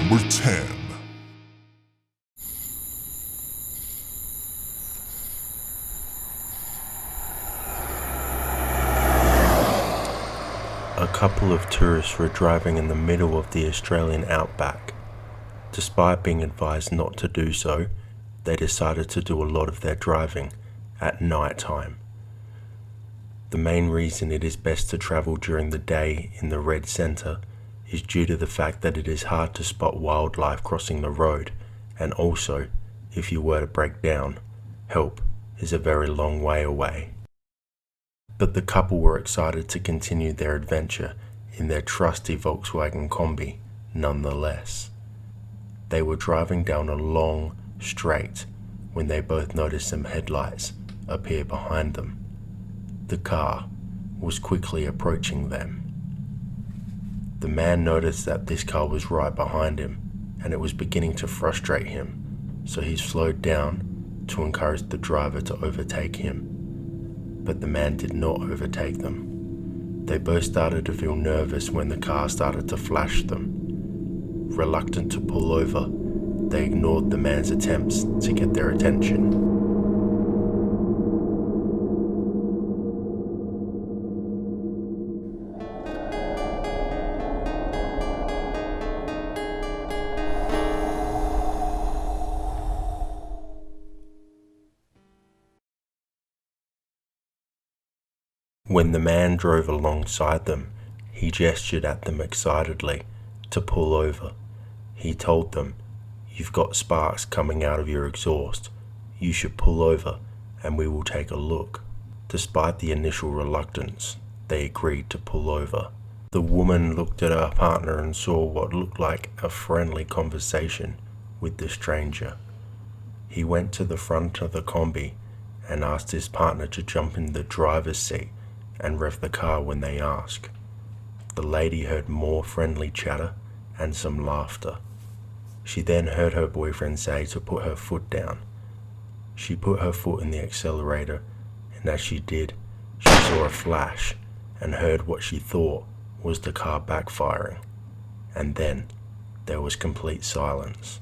Number 10. A couple of tourists were driving in the middle of the Australian outback. Despite being advised not to do so, they decided to do a lot of their driving at night time. The main reason it is best to travel during the day in the red centre is due to the fact that it is hard to spot wildlife crossing the road, and also, if you were to break down, help is a very long way away. But the couple were excited to continue their adventure in their trusty Volkswagen Combi nonetheless. They were driving down a long straight when they both noticed some headlights appear behind them. The car was quickly approaching them. The man noticed that this car was right behind him, and it was beginning to frustrate him, so he slowed down to encourage the driver to overtake him. But the man did not overtake them. They both started to feel nervous when the car started to flash them. Reluctant to pull over, they ignored the man's attempts to get their attention. When the man drove alongside them, he gestured at them excitedly to pull over. He told them, "You've got sparks coming out of your exhaust. You should pull over and we will take a look." Despite the initial reluctance, they agreed to pull over. The woman looked at her partner and saw what looked like a friendly conversation with the stranger. He went to the front of the Combi and asked his partner to jump in the driver's seat and rev the car when they asked. The lady heard more friendly chatter and some laughter. She then heard her boyfriend say to put her foot down. She put her foot in the accelerator, and as she did, she saw a flash and heard what she thought was the car backfiring. And then there was complete silence.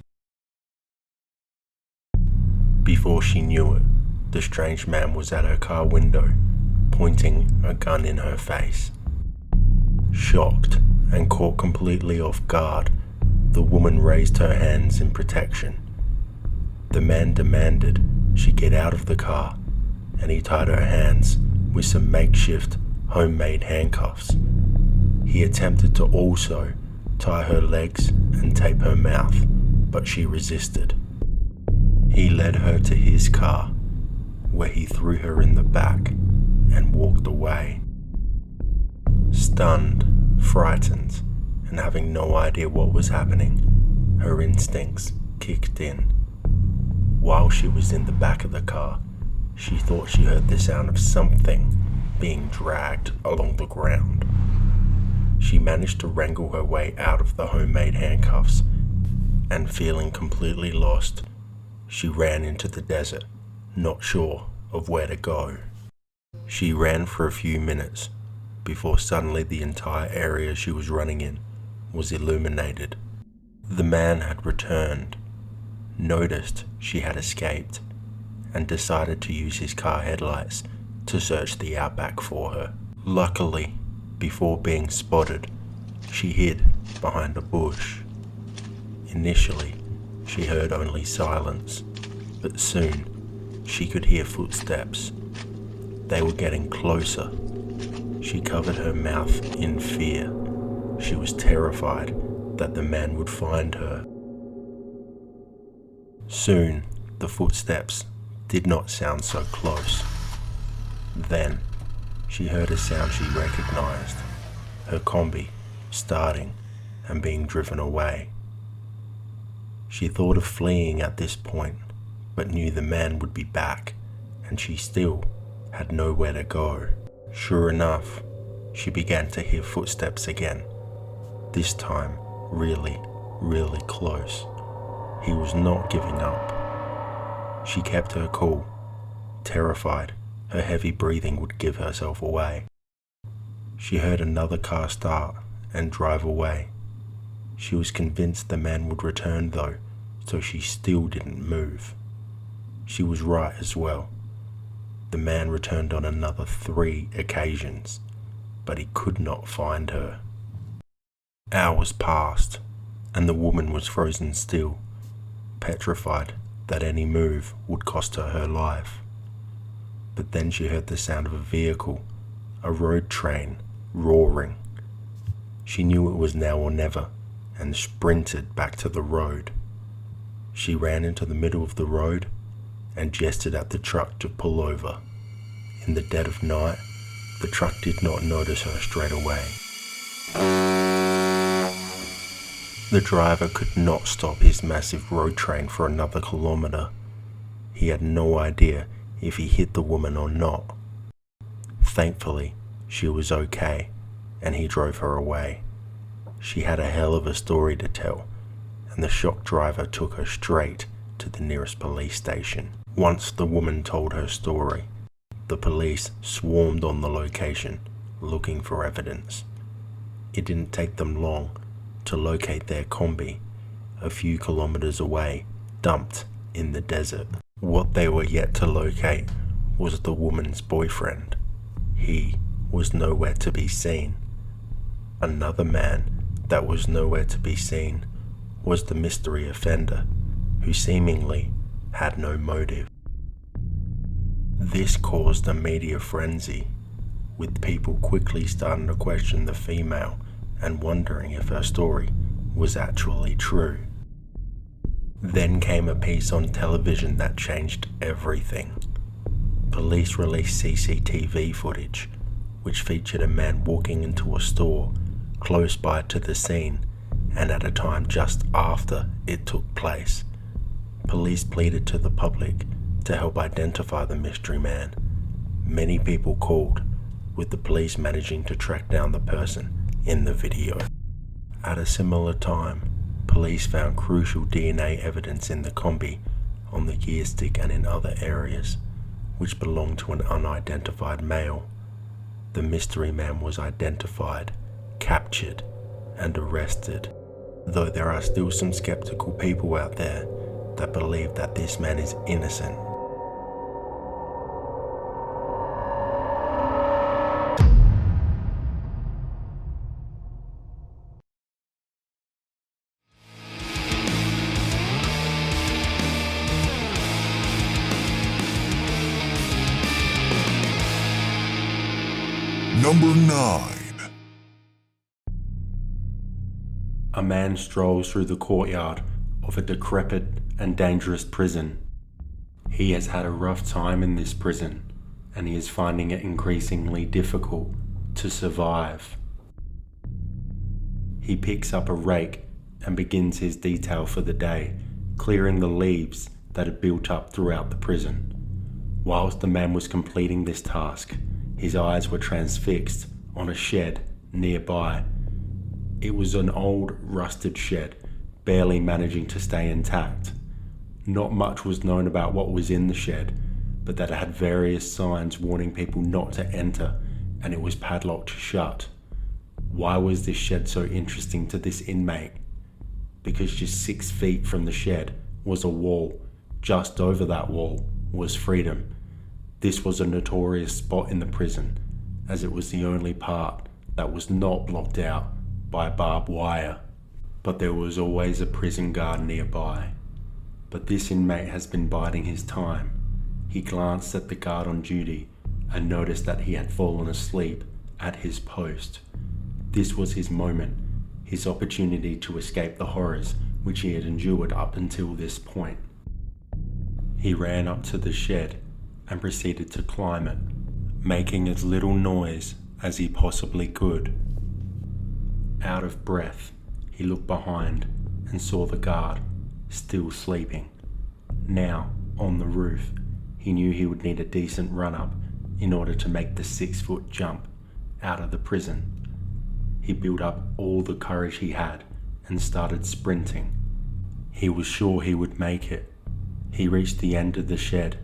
Before she knew it, the strange man was at her car window, pointing a gun in her face. Shocked and caught completely off guard, the woman raised her hands in protection. The man demanded she get out of the car, and he tied her hands with some makeshift homemade handcuffs. He attempted to also tie her legs and tape her mouth, but she resisted. He led her to his car, where he threw her in the back and walked away. Stunned, frightened, and having no idea what was happening, her instincts kicked in. While she was in the back of the car, she thought she heard the sound of something being dragged along the ground. She managed to wrangle her way out of the homemade handcuffs, and feeling completely lost, she ran into the desert, not sure of where to go. She ran for a few minutes before suddenly the entire area she was running in was illuminated. The man had returned, noticed she had escaped, and decided to use his car headlights to search the outback for her. Luckily, before being spotted, she hid behind a bush. Initially, she heard only silence, but soon she could hear footsteps. They were getting closer. She covered her mouth in fear. She was terrified that the man would find her. Soon, the footsteps did not sound so close. Then, she heard a sound she recognized, her Combi starting and being driven away. She thought of fleeing at this point, but knew the man would be back, and she still had nowhere to go. Sure enough, she began to hear footsteps again, this time really, really close. He was not giving up. She kept her cool, terrified her heavy breathing would give herself away. She heard another car start and drive away. She was convinced the man would return though, so she still didn't move. She was right as well. The man returned on another 3 occasions, but he could not find her. Hours passed, and the woman was frozen still, petrified that any move would cost her her life. But then she heard the sound of a vehicle, a road train, roaring. She knew it was now or never, and sprinted back to the road. She ran into the middle of the road and gestured at the truck to pull over. In the dead of night, the truck did not notice her straight away. The driver could not stop his massive road train for another kilometer. He had no idea if he hit the woman or not. Thankfully, she was okay, and he drove her away. She had a hell of a story to tell, and the shocked driver took her straight to the nearest police station. Once the woman told her story, the police swarmed on the location, looking for evidence. It didn't take them long to locate their combi, a few kilometers away, dumped in the desert. What they were yet to locate was the woman's boyfriend. He was nowhere to be seen. Another man that was nowhere to be seen was the mystery offender, who seemingly had no motive. This caused a media frenzy, with people quickly starting to question the female and wondering if her story was actually true. Then came a piece on television that changed everything. Police released CCTV footage, which featured a man walking into a store close by to the scene and at a time just after it took place. Police pleaded to the public to help identify the mystery man. Many people called, with the police managing to track down the person in the video. At a similar time, police found crucial DNA evidence in the combi, on the gear stick and in other areas, which belonged to an unidentified male. The mystery man was identified, captured, and arrested, though there are still some skeptical people out there that believe that this man is innocent. Number 9. A man strolls through the courtyard of a decrepit and dangerous prison. He has had a rough time in this prison, and he is finding it increasingly difficult to survive. He picks up a rake and begins his detail for the day, clearing the leaves that had built up throughout the prison. Whilst the man was completing this task, his eyes were transfixed on a shed nearby. It was an old, rusted shed, barely managing to stay intact. Not much was known about what was in the shed, but that it had various signs warning people not to enter, and it was padlocked shut. Why was this shed so interesting to this inmate? Because just 6 feet from the shed was a wall. Just over that wall was freedom. This was a notorious spot in the prison, as it was the only part that was not blocked out by barbed wire. But there was always a prison guard nearby. But this inmate has been biding his time. He glanced at the guard on duty and noticed that he had fallen asleep at his post. This was his moment, his opportunity to escape the horrors which he had endured up until this point. He ran up to the shed and proceeded to climb it, making as little noise as he possibly could. Out of breath, he looked behind and saw the guard, still sleeping. Now, on the roof, he knew he would need a decent run-up in order to make the 6-foot jump out of the prison. He built up all the courage he had and started sprinting. He was sure he would make it. He reached the end of the shed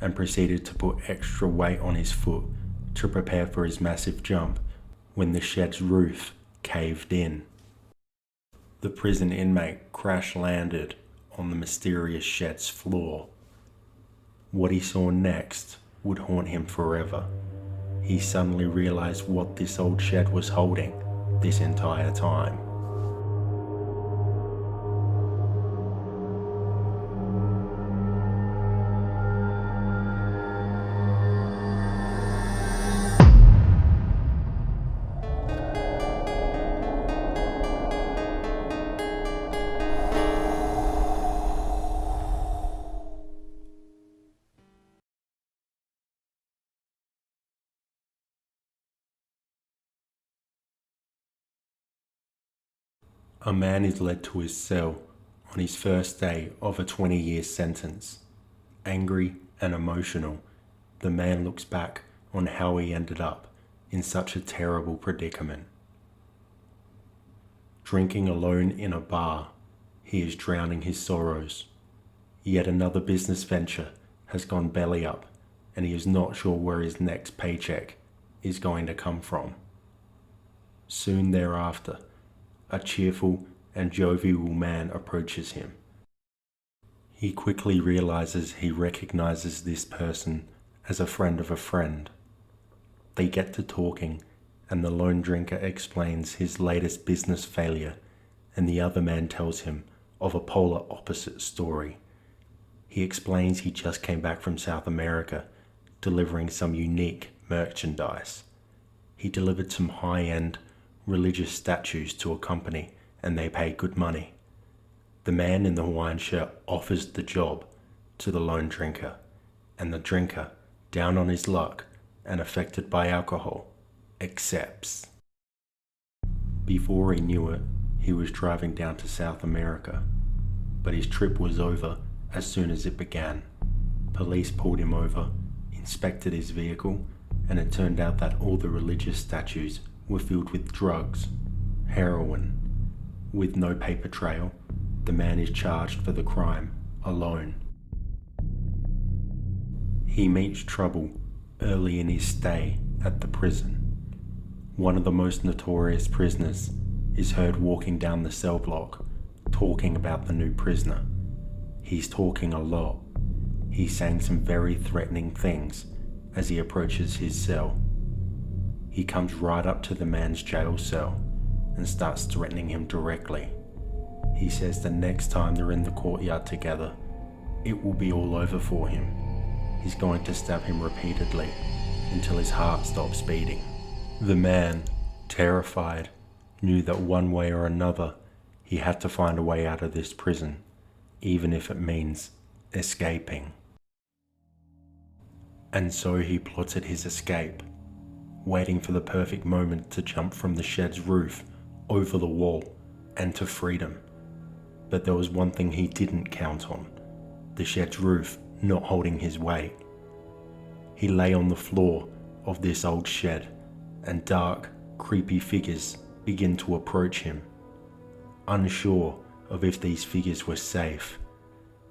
and proceeded to put extra weight on his foot to prepare for his massive jump when the shed's roof caved in. The prison inmate crash-landed on the mysterious shed's floor. What he saw next would haunt him forever. He suddenly realized what this old shed was holding this entire time. A man is led to his cell on his first day of a 20-year sentence. Angry and emotional, the man looks back on how he ended up in such a terrible predicament. Drinking alone in a bar, he is drowning his sorrows. Yet another business venture has gone belly up, and he is not sure where his next paycheck is going to come from. Soon thereafter, a cheerful and jovial man approaches him. He quickly realizes he recognizes this person as a friend of a friend. They get to talking, and the lone drinker explains his latest business failure, and the other man tells him of a polar opposite story. He explains he just came back from South America, delivering some unique merchandise. He delivered some high-end religious statues to a company, and they pay good money. The man in the Hawaiian shirt offers the job to the lone drinker, and the drinker, down on his luck and affected by alcohol, accepts. Before he knew it, he was driving down to South America, but his trip was over as soon as it began. Police pulled him over, inspected his vehicle, and it turned out that all the religious statues were filled with drugs, heroin. With no paper trail, the man is charged for the crime alone. He meets trouble early in his stay at the prison. One of the most notorious prisoners is heard walking down the cell block, talking about the new prisoner. He's talking a lot. He's saying some very threatening things as he approaches his cell. He comes right up to the man's jail cell and starts threatening him directly. He says the next time they're in the courtyard together, it will be all over for him. He's going to stab him repeatedly until his heart stops beating. The man, terrified, knew that one way or another he had to find a way out of this prison, even if it means escaping. And so he plotted his escape, waiting for the perfect moment to jump from the shed's roof over the wall and to freedom. But there was one thing he didn't count on: the shed's roof not holding his weight. He lay on the floor of this old shed, and dark, creepy figures begin to approach him. Unsure of if these figures were safe,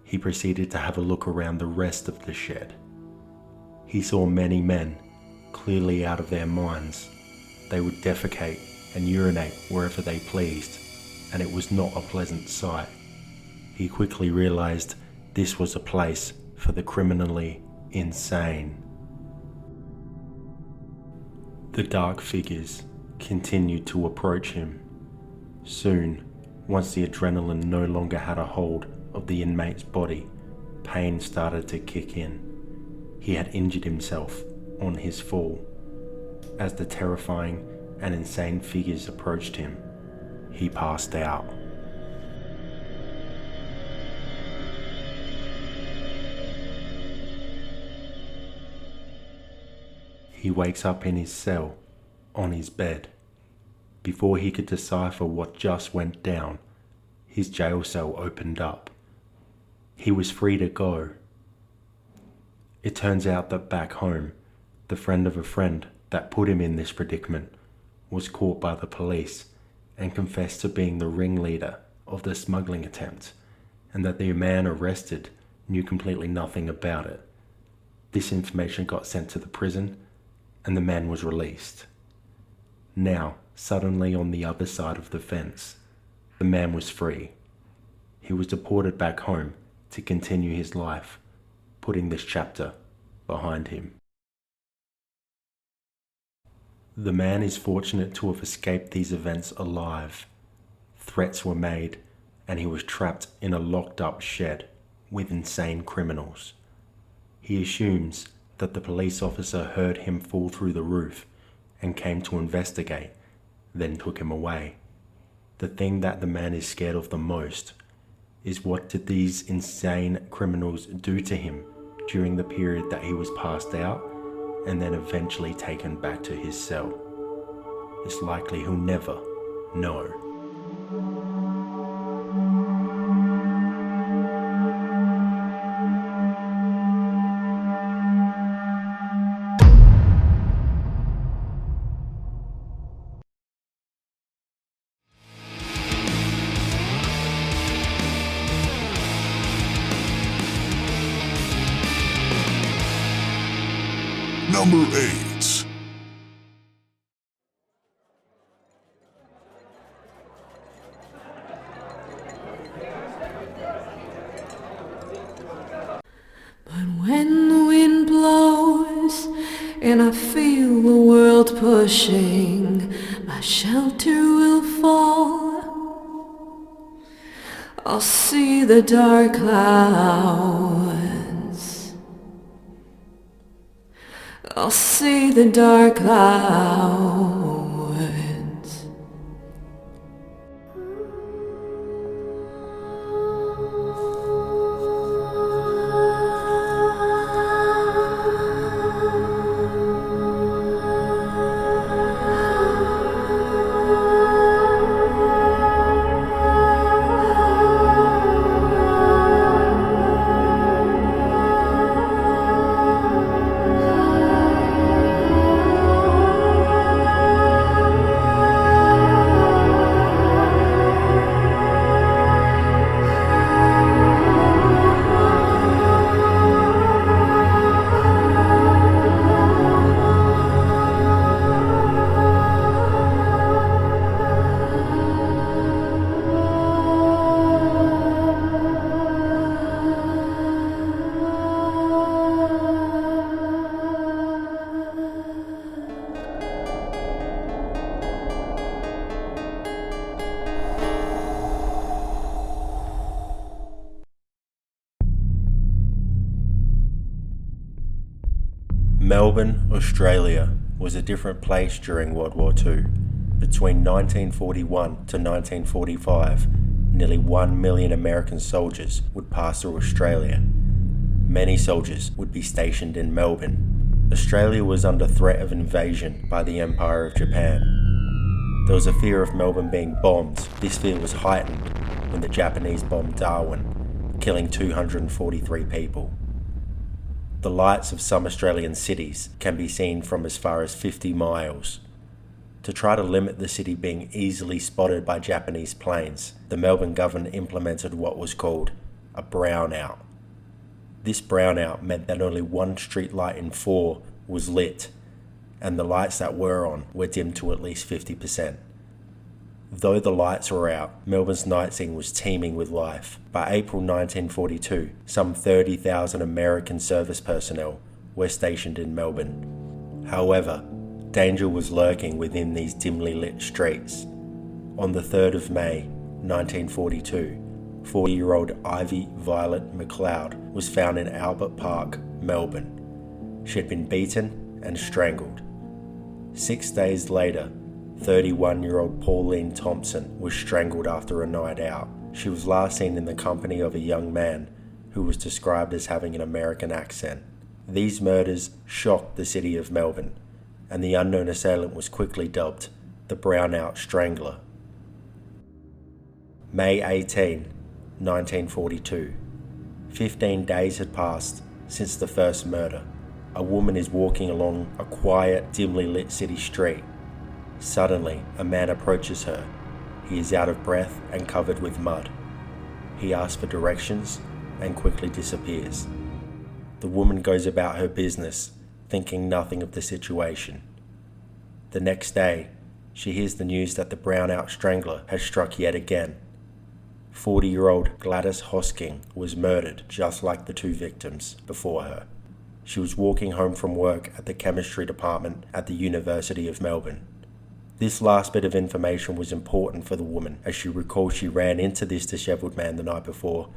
he proceeded to have a look around the rest of the shed. He saw many men, clearly out of their minds. They would defecate and urinate wherever they pleased, and it was not a pleasant sight. He quickly realized this was a place for the criminally insane. The dark figures continued to approach him. Soon, once the adrenaline no longer had a hold of the inmate's body, pain started to kick in. He had injured himself on his fall. As the terrifying and insane figures approached him, he passed out. He wakes up in his cell, on his bed. Before he could decipher what just went down, his jail cell opened up. He was free to go. It turns out that back home, the friend of a friend that put him in this predicament was caught by the police and confessed to being the ringleader of the smuggling attempt, and that the man arrested knew completely nothing about it. This information got sent to the prison, and the man was released. Now, suddenly on the other side of the fence, The man was free. He was deported back home to continue his life, putting this chapter behind him. The man is fortunate to have escaped these events alive. Threats were made, and he was trapped in a locked-up shed with insane criminals. He assumes that the police officer heard him fall through the roof and came to investigate, then took him away. The thing that the man is scared of the most is, what did these insane criminals do to him during the period that he was passed out and then eventually taken back to his cell? It's likely he'll never know. Number 8. But when the wind blows and I feel the world pushing, my shelter will fall. I'll see the dark clouds. I'll see the dark clouds. Melbourne, Australia was a different place during World War II. Between 1941 to 1945, nearly 1 million American soldiers would pass through Australia. Many soldiers would be stationed in Melbourne. Australia was under threat of invasion by the Empire of Japan. There was a fear of Melbourne being bombed. This fear was heightened when the Japanese bombed Darwin, killing 243 people. The lights of some Australian cities can be seen from as far as 50 miles. To try to limit the city being easily spotted by Japanese planes, the Melbourne government implemented what was called a brownout. This brownout meant that only one street light in 4 was lit, and the lights that were on were dimmed to at least 50%. Though the lights were out, Melbourne's night scene was teeming with life. By April 1942, some 30,000 American service personnel were stationed in Melbourne. However, danger was lurking within these dimly lit streets. On the 3rd of May, 1942, 40-year-old Ivy Violet McLeod was found in Albert Park, Melbourne. She had been beaten and strangled. 6 days later, 31-year-old Pauline Thompson was strangled after a night out. She was last seen in the company of a young man who was described as having an American accent. These murders shocked the city of Melbourne, and the unknown assailant was quickly dubbed the Brownout Strangler. May 18, 1942. 15 days had passed since the first murder. A woman is walking along a quiet, dimly lit city street. Suddenly, a man approaches her. He is out of breath and covered with mud. He asks for directions and quickly disappears. The woman goes about her business, thinking nothing of the situation. The next day, she hears the news that the Brownout Strangler has struck yet again. 40-year-old Gladys Hosking was murdered just like the two victims before her. She was walking home from work at the chemistry department at the University of Melbourne. This last bit of information was important for the woman, as she recalled she ran into this dishevelled man the night before,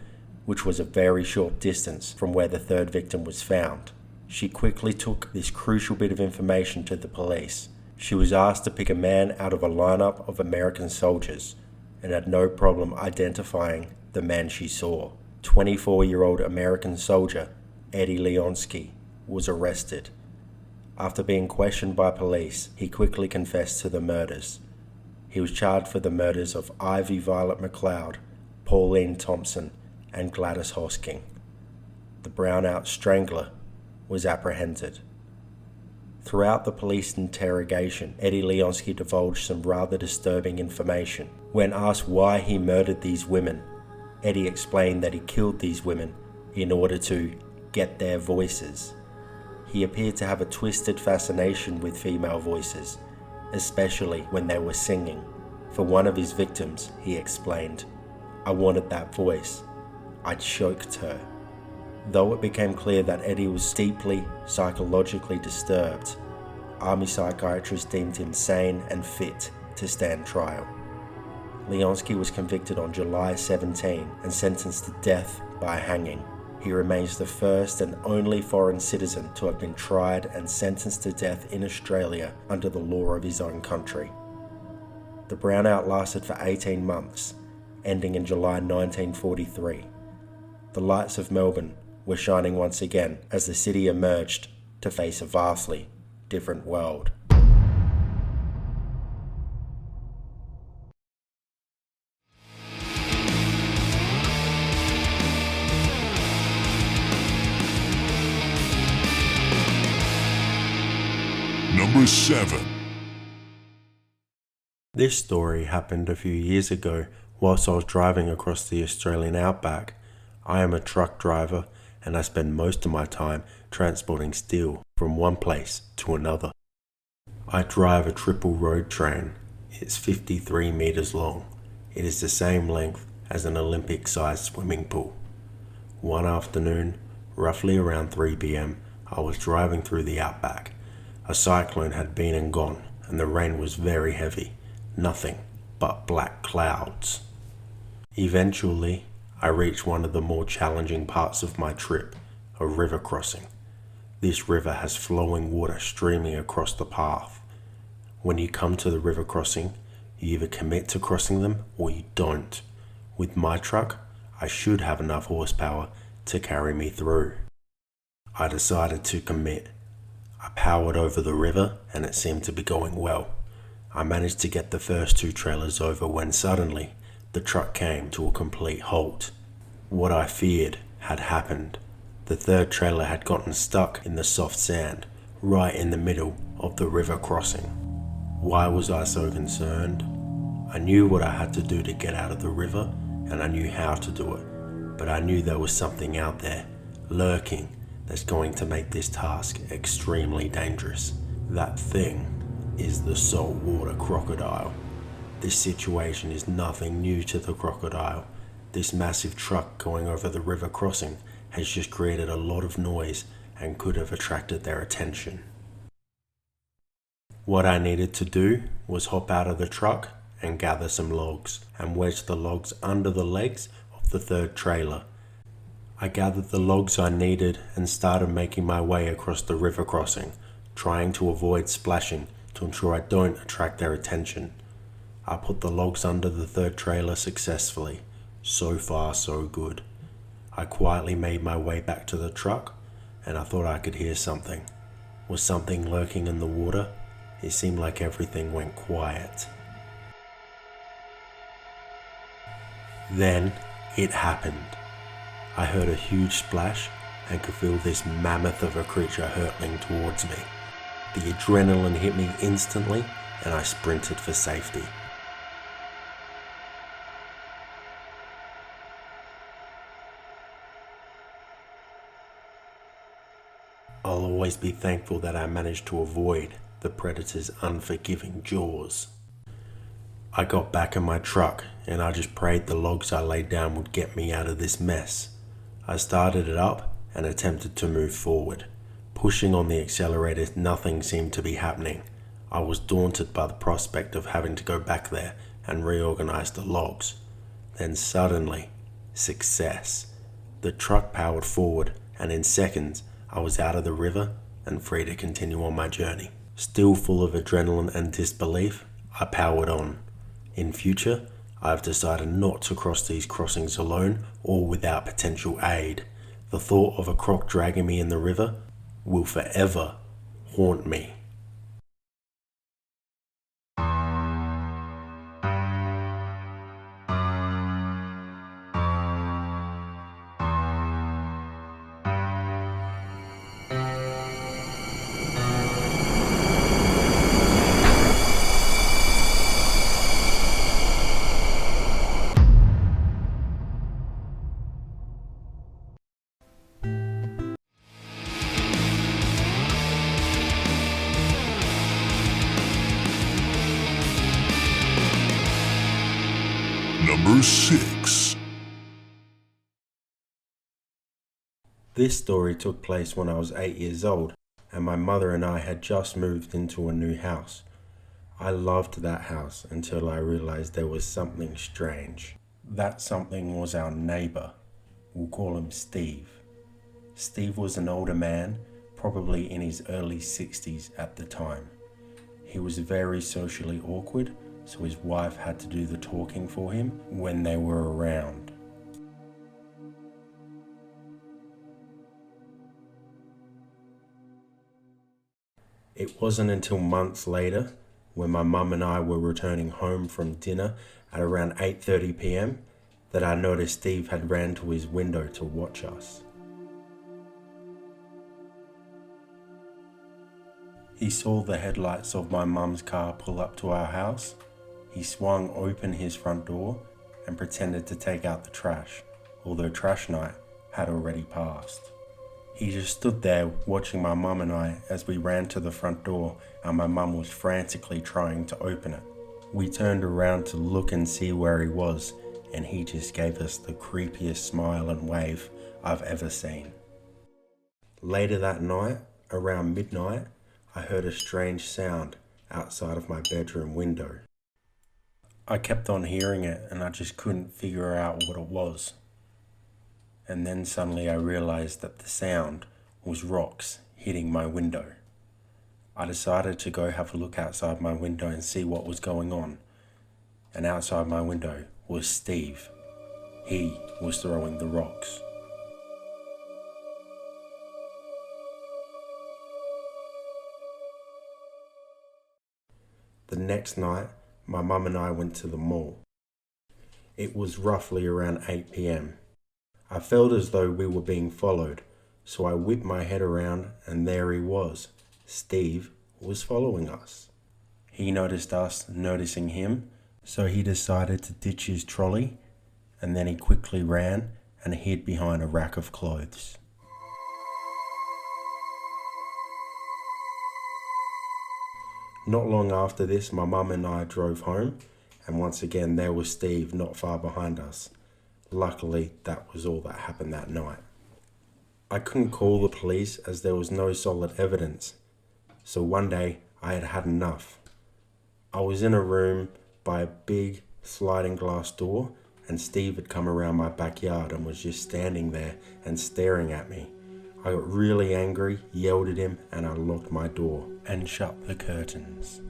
which was a very short distance from where the third victim was found. She quickly took this crucial bit of information to the police. She was asked to pick a man out of a lineup of American soldiers and had no problem identifying the man she saw. 24-year-old American soldier Eddie Leonsky was arrested. After being questioned by police, he quickly confessed to the murders. He was charged for the murders of Ivy Violet McLeod, Pauline Thompson, and Gladys Hosking. The Brownout Strangler was apprehended. Throughout the police interrogation, Eddie Leonsky divulged some rather disturbing information. When asked why he murdered these women, Eddie explained that he killed these women in order to get their voices. He appeared to have a twisted fascination with female voices, especially when they were singing. For one of his victims, he explained, "I wanted that voice. I choked her." Though it became clear that Eddie was deeply psychologically disturbed, army psychiatrists deemed him sane and fit to stand trial. Leonsky was convicted on July 17 and sentenced to death by hanging. He remains the first and only foreign citizen to have been tried and sentenced to death in Australia under the law of his own country. The brownout lasted for 18 months, ending in July 1943. The lights of Melbourne were shining once again as the city emerged to face a vastly different world. Number 7. This story happened a few years ago whilst I was driving across the Australian outback. I am a truck driver and I spend most of my time transporting steel from one place to another. I drive a triple road train. It's 53 meters long. It is the same length as an Olympic-sized swimming pool. One afternoon, roughly around 3 p.m, I was driving through the outback. A cyclone had been and gone, and the rain was very heavy. Nothing but black clouds. Eventually, I reached one of the more challenging parts of my trip, a river crossing. This river has flowing water streaming across the path. When you come to the river crossing, you either commit to crossing them or you don't. With my truck, I should have enough horsepower to carry me through. I decided to commit. I powered over the river and it seemed to be going well. I managed to get the first 2 trailers over when suddenly the truck came to a complete halt. What I feared had happened. The third trailer had gotten stuck in the soft sand right in the middle of the river crossing. Why was I so concerned? I knew what I had to do to get out of the river and I knew how to do it, but I knew there was something out there lurking that's going to make this task extremely dangerous. That thing is the saltwater crocodile. This situation is nothing new to the crocodile. This massive truck going over the river crossing has just created a lot of noise and could have attracted their attention. What I needed to do was hop out of the truck and gather some logs and wedge the logs under the legs of the third trailer. I gathered the logs I needed and started making my way across the river crossing, trying to avoid splashing to ensure I don't attract their attention. I put the logs under the third trailer successfully. So far, so good. I quietly made my way back to the truck and I thought I could hear something. Was something lurking in the water? It seemed like everything went quiet. Then it happened. I heard a huge splash and could feel this mammoth of a creature hurtling towards me. The adrenaline hit me instantly and I sprinted for safety. I'll always be thankful that I managed to avoid the predator's unforgiving jaws. I got back in my truck and I just prayed the logs I laid down would get me out of this mess. I started it up and attempted to move forward. Pushing on the accelerator, nothing seemed to be happening. I was daunted by the prospect of having to go back there and reorganize the logs. Then suddenly, success. The truck powered forward, and in seconds, I was out of the river and free to continue on my journey. Still full of adrenaline and disbelief, I powered on. In future, I've decided not to cross these crossings alone or without potential aid. The thought of a croc dragging me in the river will forever haunt me. Number 6. This story took place when I was 8 years old, and my mother and I had just moved into a new house. I loved that house until I realized there was something strange. That something was our neighbor. We'll call him Steve. Steve was an older man, probably in his early 60s at the time. He was very socially awkward, so his wife had to do the talking for him when they were around. It wasn't until months later, when my mum and I were returning home from dinner at around 8:30 p.m, that I noticed Steve had ran to his window to watch us. He saw the headlights of my mum's car pull up to our house. He swung open his front door and pretended to take out the trash, although trash night had already passed. He just stood there watching my mum and I as we ran to the front door, and my mum was frantically trying to open it. We turned around to look and see where he was, and he just gave us the creepiest smile and wave I've ever seen. Later that night, around midnight, I heard a strange sound outside of my bedroom window. I kept on hearing it and I just couldn't figure out what it was. And then suddenly I realized that the sound was rocks hitting my window. I decided to go have a look outside my window and see what was going on. And outside my window was Steve. He was throwing the rocks. The next night, my mum and I went to the mall. It was roughly around 8 p.m. I felt as though we were being followed, so I whipped my head around and there he was. Steve was following us. He noticed us noticing him, so he decided to ditch his trolley, and then he quickly ran and hid behind a rack of clothes. Not long after this, my mum and I drove home, and once again there was Steve not far behind us. Luckily, that was all that happened that night. I couldn't call the police as there was no solid evidence, so one day I had had enough. I was in a room by a big sliding glass door, and Steve had come around my backyard and was just standing there and staring at me. I got really angry, yelled at him, and I locked my door and shut the curtains.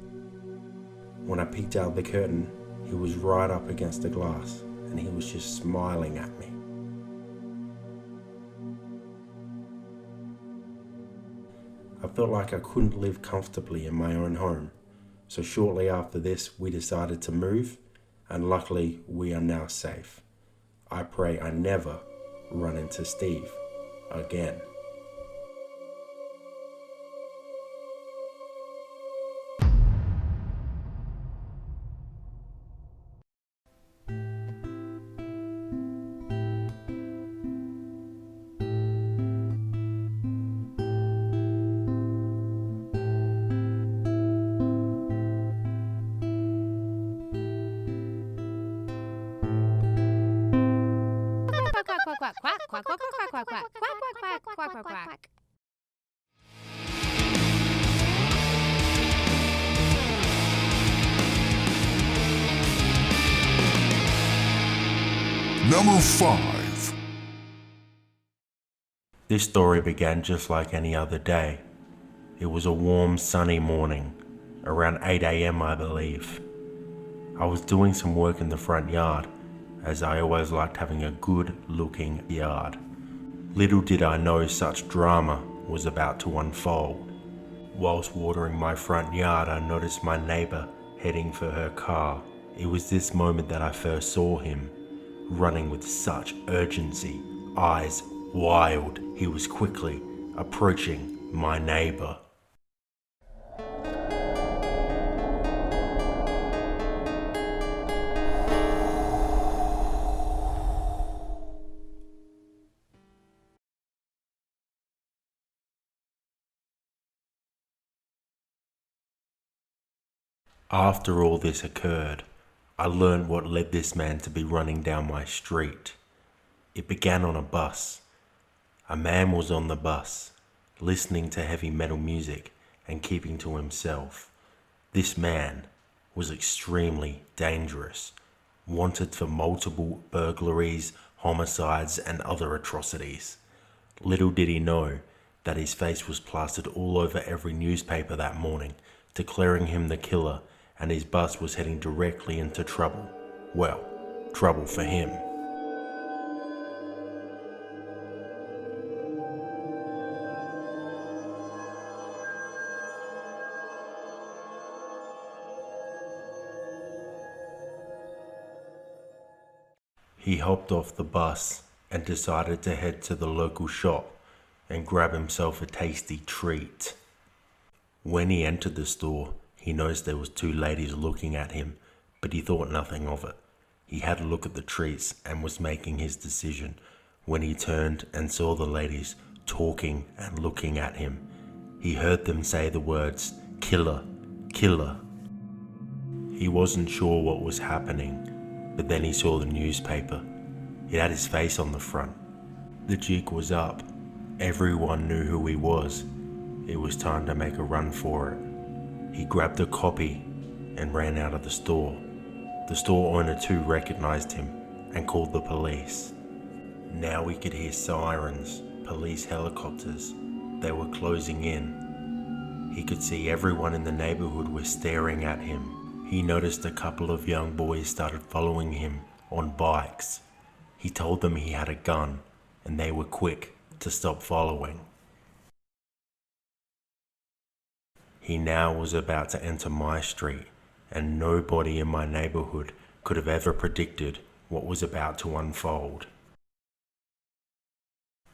When I peeked out the curtain, he was right up against the glass and he was just smiling at me. I felt like I couldn't live comfortably in my own home, so shortly after this we decided to move, and luckily we are now safe. I pray I never run into Steve again. Number 5. This story began just like any other day. It was a warm, sunny morning, around 8 a.m. I believe. I was doing some work in the front yard, as I always liked having a good-looking yard. Little did I know such drama was about to unfold. Whilst watering my front yard, I noticed my neighbour heading for her car. It was this moment that I first saw him, running with such urgency, eyes wild. He was quickly approaching my neighbour. After all this occurred, I learned what led this man to be running down my street. It began on a bus. A man was on the bus, listening to heavy metal music and keeping to himself. This man was extremely dangerous, wanted for multiple burglaries, homicides, and other atrocities. Little did he know that his face was plastered all over every newspaper that morning, declaring him the killer, and his bus was heading directly into trouble. Well, trouble for him. He hopped off the bus and decided to head to the local shop and grab himself a tasty treat. When he entered the store, he noticed there was 2 ladies looking at him, but he thought nothing of it. He had a look at the treats and was making his decision when he turned and saw the ladies talking and looking at him. He heard them say the words, "Killer, killer." He wasn't sure what was happening, but then he saw the newspaper. It had his face on the front. The jig was up. Everyone knew who he was. It was time to make a run for it. He grabbed a copy and ran out of the store. The store owner too recognized him and called the police. Now we could hear sirens, police helicopters. They were closing in. He could see everyone in the neighborhood was staring at him. He noticed a couple of young boys started following him on bikes. He told them he had a gun and they were quick to stop following. He now was about to enter my street, and nobody in my neighborhood could have ever predicted what was about to unfold.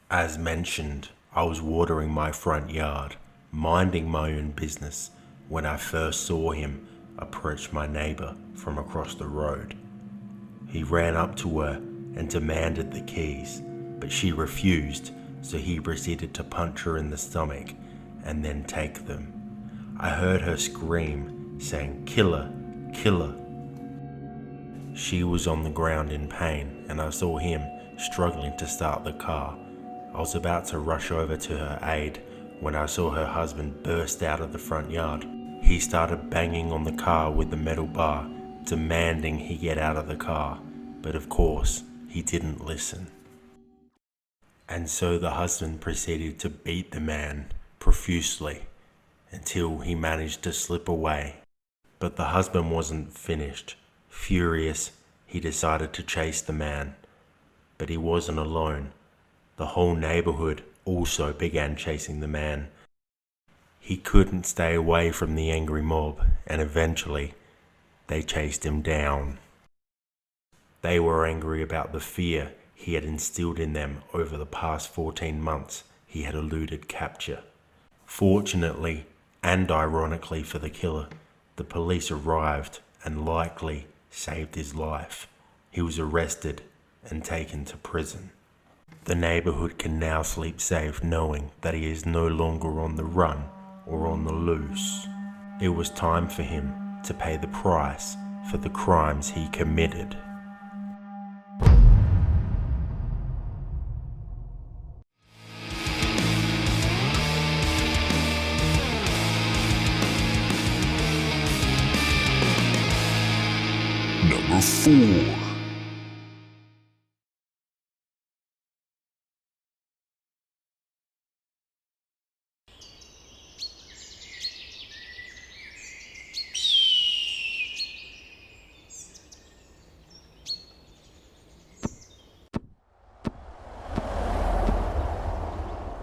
As mentioned, I was watering my front yard, minding my own business, when I first saw him approach my neighbor from across the road. He ran up to her and demanded the keys, but she refused, so he proceeded to punch her in the stomach and then take them. I heard her scream, saying, "Killer, killer." She was on the ground in pain, and I saw him struggling to start the car. I was about to rush over to her aid when I saw her husband burst out of the front yard. He started banging on the car with the metal bar, demanding he get out of the car, but of course, he didn't listen. And so the husband proceeded to beat the man profusely until he managed to slip away. But the husband wasn't finished. Furious, he decided to chase the man. But he wasn't alone. The whole neighborhood also began chasing the man. He couldn't stay away from the angry mob, and eventually, they chased him down. They were angry about the fear he had instilled in them over the past 14 months he had eluded capture. Fortunately, and ironically for the killer, the police arrived and likely saved his life. He was arrested and taken to prison. The neighborhood can now sleep safe knowing that he is no longer on the run or on the loose. It was time for him to pay the price for the crimes he committed. Number 4.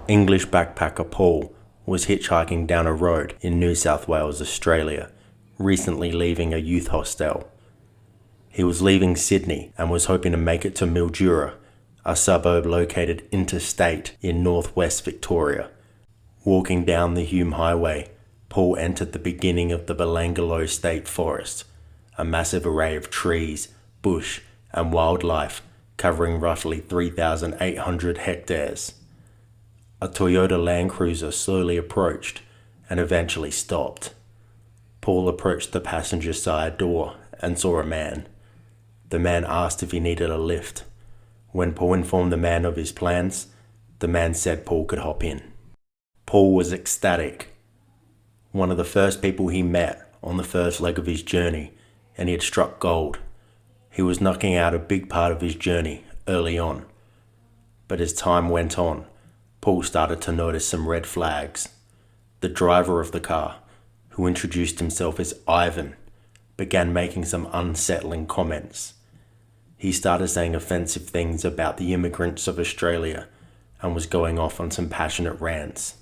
English backpacker Paul was hitchhiking down a road in New South Wales, Australia, recently leaving a youth hostel. He was leaving Sydney and was hoping to make it to Mildura, a suburb located interstate in northwest Victoria. Walking down the Hume Highway, Paul entered the beginning of the Belangolo State Forest, a massive array of trees, bush, and wildlife covering roughly 3,800 hectares. A Toyota Land Cruiser slowly approached and eventually stopped. Paul approached the passenger side door and saw a man. The man asked if he needed a lift. When Paul informed the man of his plans, the man said Paul could hop in. Paul was ecstatic. One of the first people he met on the first leg of his journey, and he had struck gold. He was knocking out a big part of his journey early on. But as time went on, Paul started to notice some red flags. The driver of the car, who introduced himself as Ivan, began making some unsettling comments. He started saying offensive things about the immigrants of Australia and was going off on some passionate rants.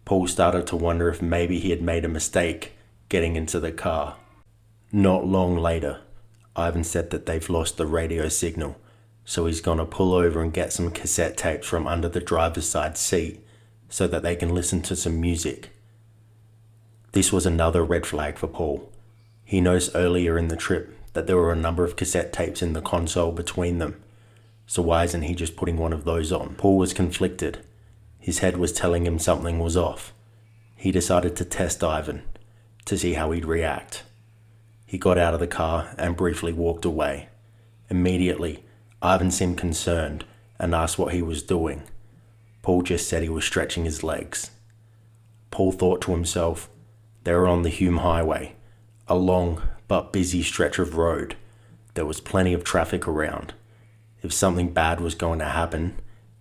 Paul started to wonder if maybe he had made a mistake getting into the car. Not long later, Ivan said that they've lost the radio signal, so he's gonna pull over and get some cassette tapes from under the driver's side seat so that they can listen to some music. This was another red flag for Paul. He noticed earlier in the trip that there were a number of cassette tapes in the console between them, so why isn't he just putting one of those on? Paul was conflicted. His head was telling him something was off. He decided to test Ivan to see how he'd react. He got out of the car and briefly walked away. Immediately, Ivan seemed concerned and asked what he was doing. Paul just said he was stretching his legs. Paul thought to himself, they were on the Hume Highway, a long but busy stretch of road. There was plenty of traffic around. If something bad was going to happen,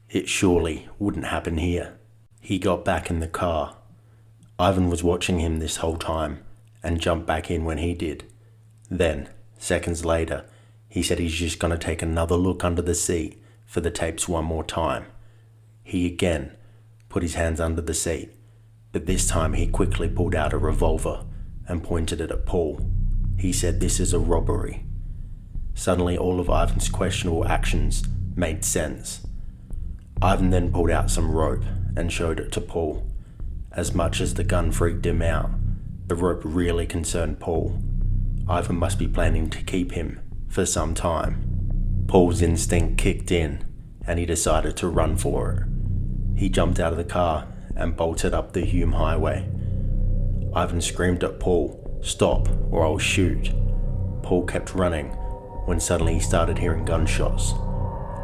it surely wouldn't happen here. He got back in the car. Ivan was watching him this whole time and jumped back in when he did. Then, seconds later, he said he's just going to take another look under the seat for the tapes one more time. He again put his hands under the seat, but this time he quickly pulled out a revolver and pointed it at Paul. He said this is a robbery. Suddenly all of Ivan's questionable actions made sense. Ivan then pulled out some rope and showed it to Paul. As much as the gun freaked him out, the rope really concerned Paul. Ivan must be planning to keep him for some time. Paul's instinct kicked in and he decided to run for it. He jumped out of the car and bolted up the Hume Highway. Ivan screamed at Paul, "Stop or I'll shoot." Paul kept running when suddenly he started hearing gunshots.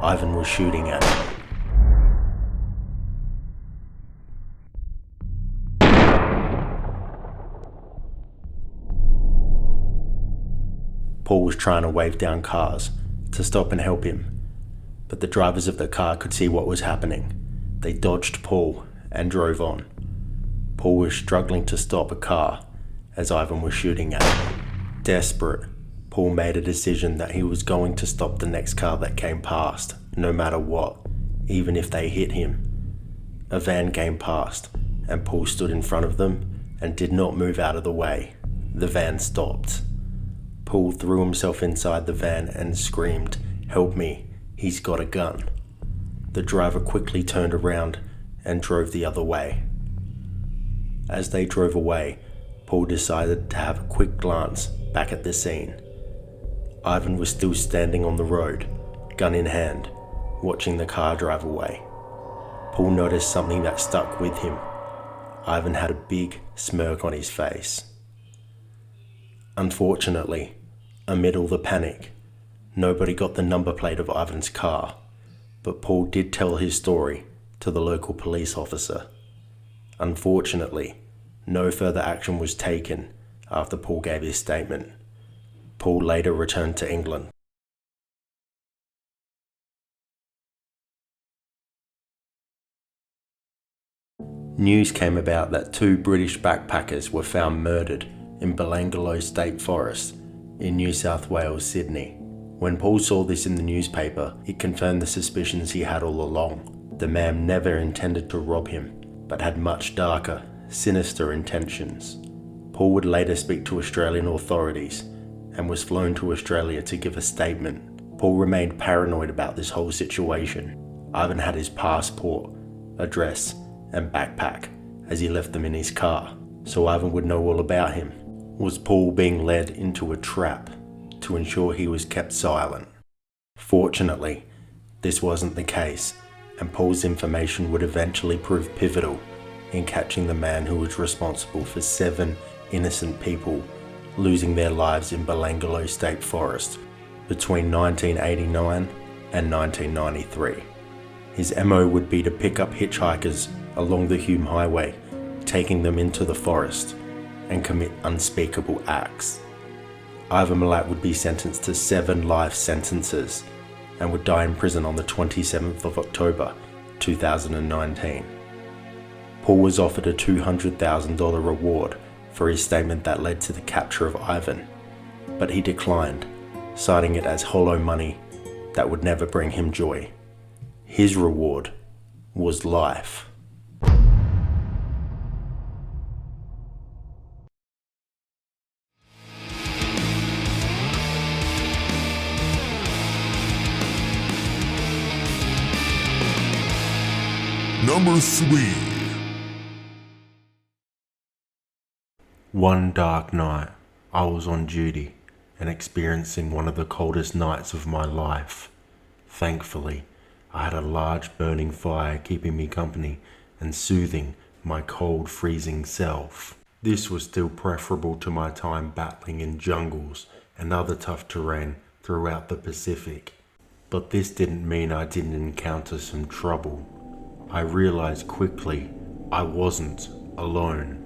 Ivan was shooting at him. Paul was trying to wave down cars to stop and help him, but the drivers of the car could see what was happening. They dodged Paul and drove on. Paul was struggling to stop a car as Ivan was shooting at him. Desperate, Paul made a decision that he was going to stop the next car that came past, no matter what, even if they hit him. A van came past, and Paul stood in front of them and did not move out of the way. The van stopped. Paul threw himself inside the van and screamed, "Help me, he's got a gun." The driver quickly turned around and drove the other way. As they drove away, Paul decided to have a quick glance back at the scene. Ivan was still standing on the road, gun in hand, watching the car drive away. Paul noticed something that stuck with him. Ivan had a big smirk on his face. Unfortunately, amid all the panic, nobody got the number plate of Ivan's car, but Paul did tell his story to the local police officer. Unfortunately, no further action was taken after Paul gave his statement. Paul later returned to England. News came about that 2 British backpackers were found murdered in Belangolo State Forest in New South Wales, Sydney. When Paul saw this in the newspaper, it confirmed the suspicions he had all along. The man never intended to rob him, but had much darker, sinister intentions. Paul would later speak to Australian authorities and was flown to Australia to give a statement. Paul remained paranoid about this whole situation. Ivan had his passport, address, and backpack as he left them in his car, so Ivan would know all about him. Was Paul being led into a trap to ensure he was kept silent? Fortunately, this wasn't the case, and Paul's information would eventually prove pivotal in catching the man who was responsible for 7 innocent people losing their lives in Belangolo State Forest between 1989 and 1993. His MO would be to pick up hitchhikers along the Hume Highway, taking them into the forest, and commit unspeakable acts. Ivan Milat would be sentenced to 7 life sentences and would die in prison on the 27th of October 2019. Paul was offered a $200,000 reward for his statement that led to the capture of Ivan, but he declined, citing it as hollow money that would never bring him joy. His reward was life. Number 3. One dark night, I was on duty and experiencing one of the coldest nights of my life. Thankfully, I had a large burning fire keeping me company and soothing my cold, freezing self. This was still preferable to my time battling in jungles and other tough terrain throughout the Pacific. But this didn't mean I didn't encounter some trouble. I realized quickly I wasn't alone.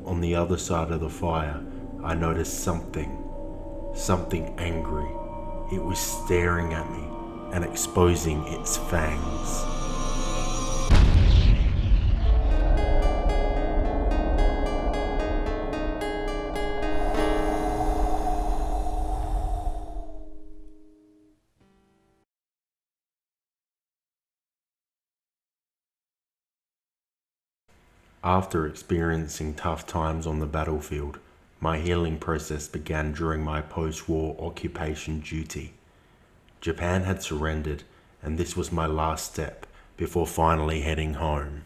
On the other side of the fire, I noticed something angry. It was staring at me and exposing its fangs. After experiencing tough times on the battlefield, my healing process began during my post-war occupation duty. Japan had surrendered, and this was my last step before finally heading home.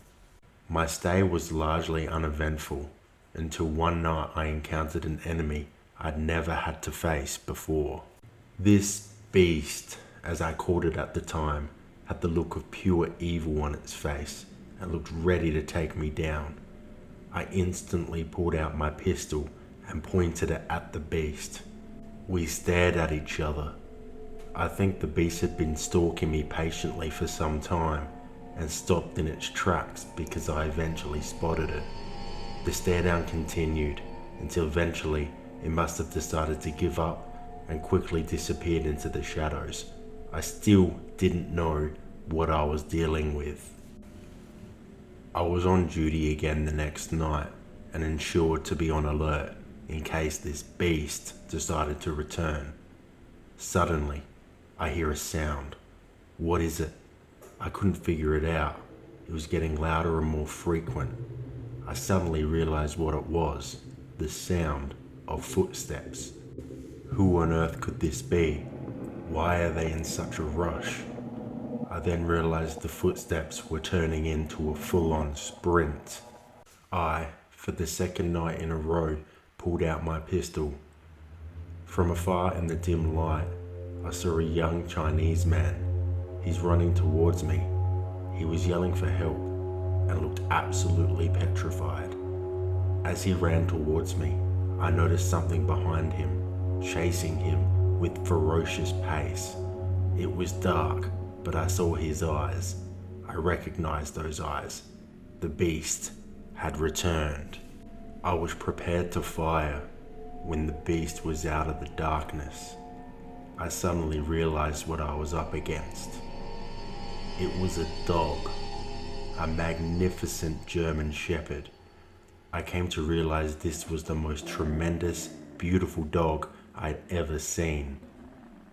My stay was largely uneventful until one night I encountered an enemy I'd never had to face before. This beast, as I called it at the time, had the look of pure evil on its face and looked ready to take me down. I instantly pulled out my pistol and pointed it at the beast. We stared at each other. I think the beast had been stalking me patiently for some time and stopped in its tracks because I eventually spotted it. The stare down continued until eventually it must have decided to give up and quickly disappeared into the shadows. I still didn't know what I was dealing with. I was on duty again the next night and ensured to be on alert in case this beast decided to return. Suddenly, I hear a sound. What is it? I couldn't figure it out. It was getting louder and more frequent. I suddenly realized what it was, the sound of footsteps. Who on earth could this be? Why are they in such a rush? I then realized the footsteps were turning into a full-on sprint. I, for the second night in a row, pulled out my pistol. From afar in the dim light, I saw a young Chinese man. He's running towards me. He was yelling for help and looked absolutely petrified. As he ran towards me, I noticed something behind him, chasing him with ferocious pace. It was dark, but I saw his eyes. I recognized those eyes. The beast had returned. I was prepared to fire when the beast was out of the darkness. I suddenly realized what I was up against. It was a dog, a magnificent German Shepherd. I came to realize this was the most tremendous, beautiful dog I'd ever seen.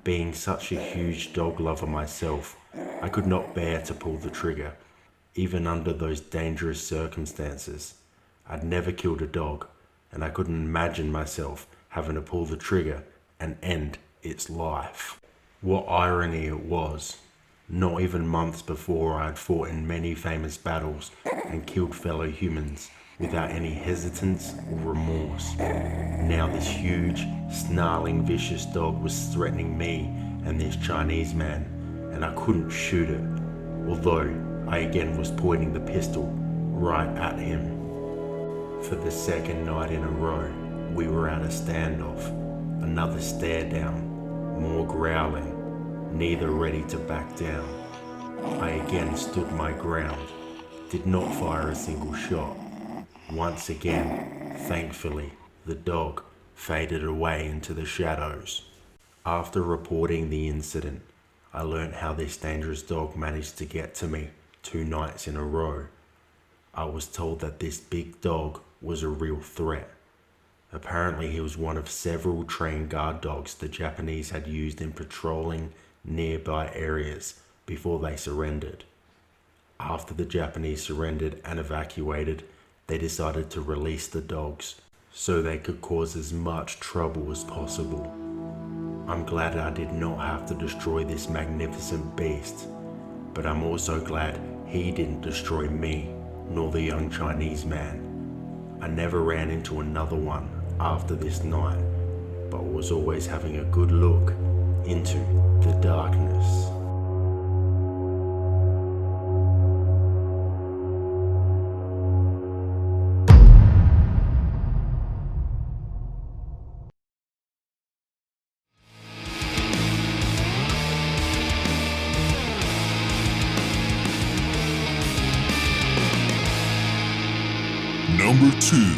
Being such a huge dog lover myself, I could not bear to pull the trigger even under those dangerous circumstances. I'd never killed a dog, and I couldn't imagine myself having to pull the trigger and end its life. What irony it was. Not even months before, I had fought in many famous battles and killed fellow humans without any hesitance or remorse. Now this huge, snarling, vicious dog was threatening me and this Chinese man, and I couldn't shoot it, although I again was pointing the pistol right at him. For the second night in a row, we were at a standoff. Another stare down, more growling, neither ready to back down. I again stood my ground, did not fire a single shot. Once again, thankfully, the dog faded away into the shadows. After reporting the incident, I learnt how this dangerous dog managed to get to me 2 nights in a row. I was told that this big dog was a real threat. Apparently he was one of several trained guard dogs the Japanese had used in patrolling nearby areas before they surrendered. After the Japanese surrendered and evacuated, they decided to release the dogs so they could cause as much trouble as possible. I'm glad I did not have to destroy this magnificent beast, but I'm also glad he didn't destroy me nor the young Chinese man. I never ran into another one after this night, but was always having a good look into the darkness. Number 2.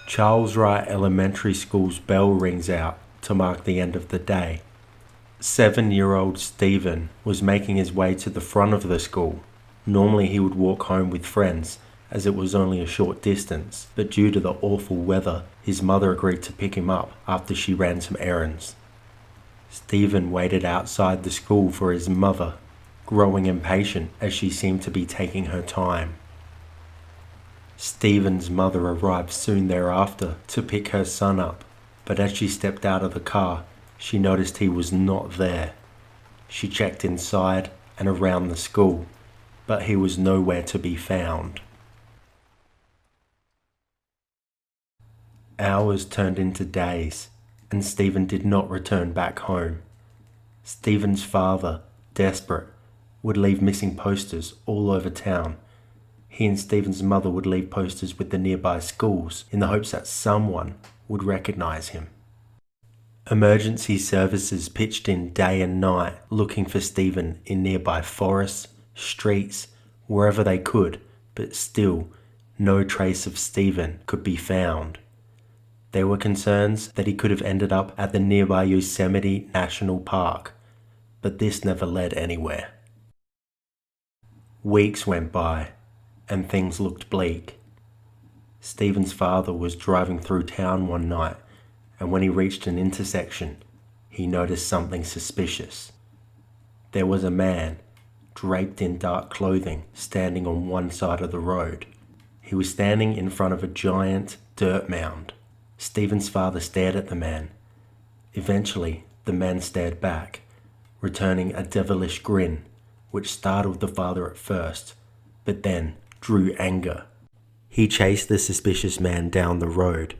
Charles Wright Elementary School's bell rings out to mark the end of the day. 7-year-old Stephen was making his way to the front of the school. Normally he would walk home with friends, as it was only a short distance, but due to the awful weather, his mother agreed to pick him up after she ran some errands. Stephen waited outside the school for his mother, growing impatient as she seemed to be taking her time. Stephen's mother arrived soon thereafter to pick her son up, but as she stepped out of the car, she noticed he was not there. She checked inside and around the school, but he was nowhere to be found. Hours turned into days, and Stephen did not return back home. Stephen's father, desperate, would leave missing posters all over town. He and Stephen's mother would leave posters with the nearby schools in the hopes that someone would recognize him. Emergency services pitched in day and night looking for Stephen in nearby forests, streets, wherever they could, but still no trace of Stephen could be found. There were concerns that he could have ended up at the nearby Yosemite National Park, but this never led anywhere. Weeks went by, and things looked bleak. Stephen's father was driving through town one night, and when he reached an intersection, he noticed something suspicious. There was a man, draped in dark clothing, standing on one side of the road. He was standing in front of a giant dirt mound. Stephen's father stared at the man. Eventually, the man stared back, returning a devilish grin, which startled the father at first, but then drew anger. He chased the suspicious man down the road,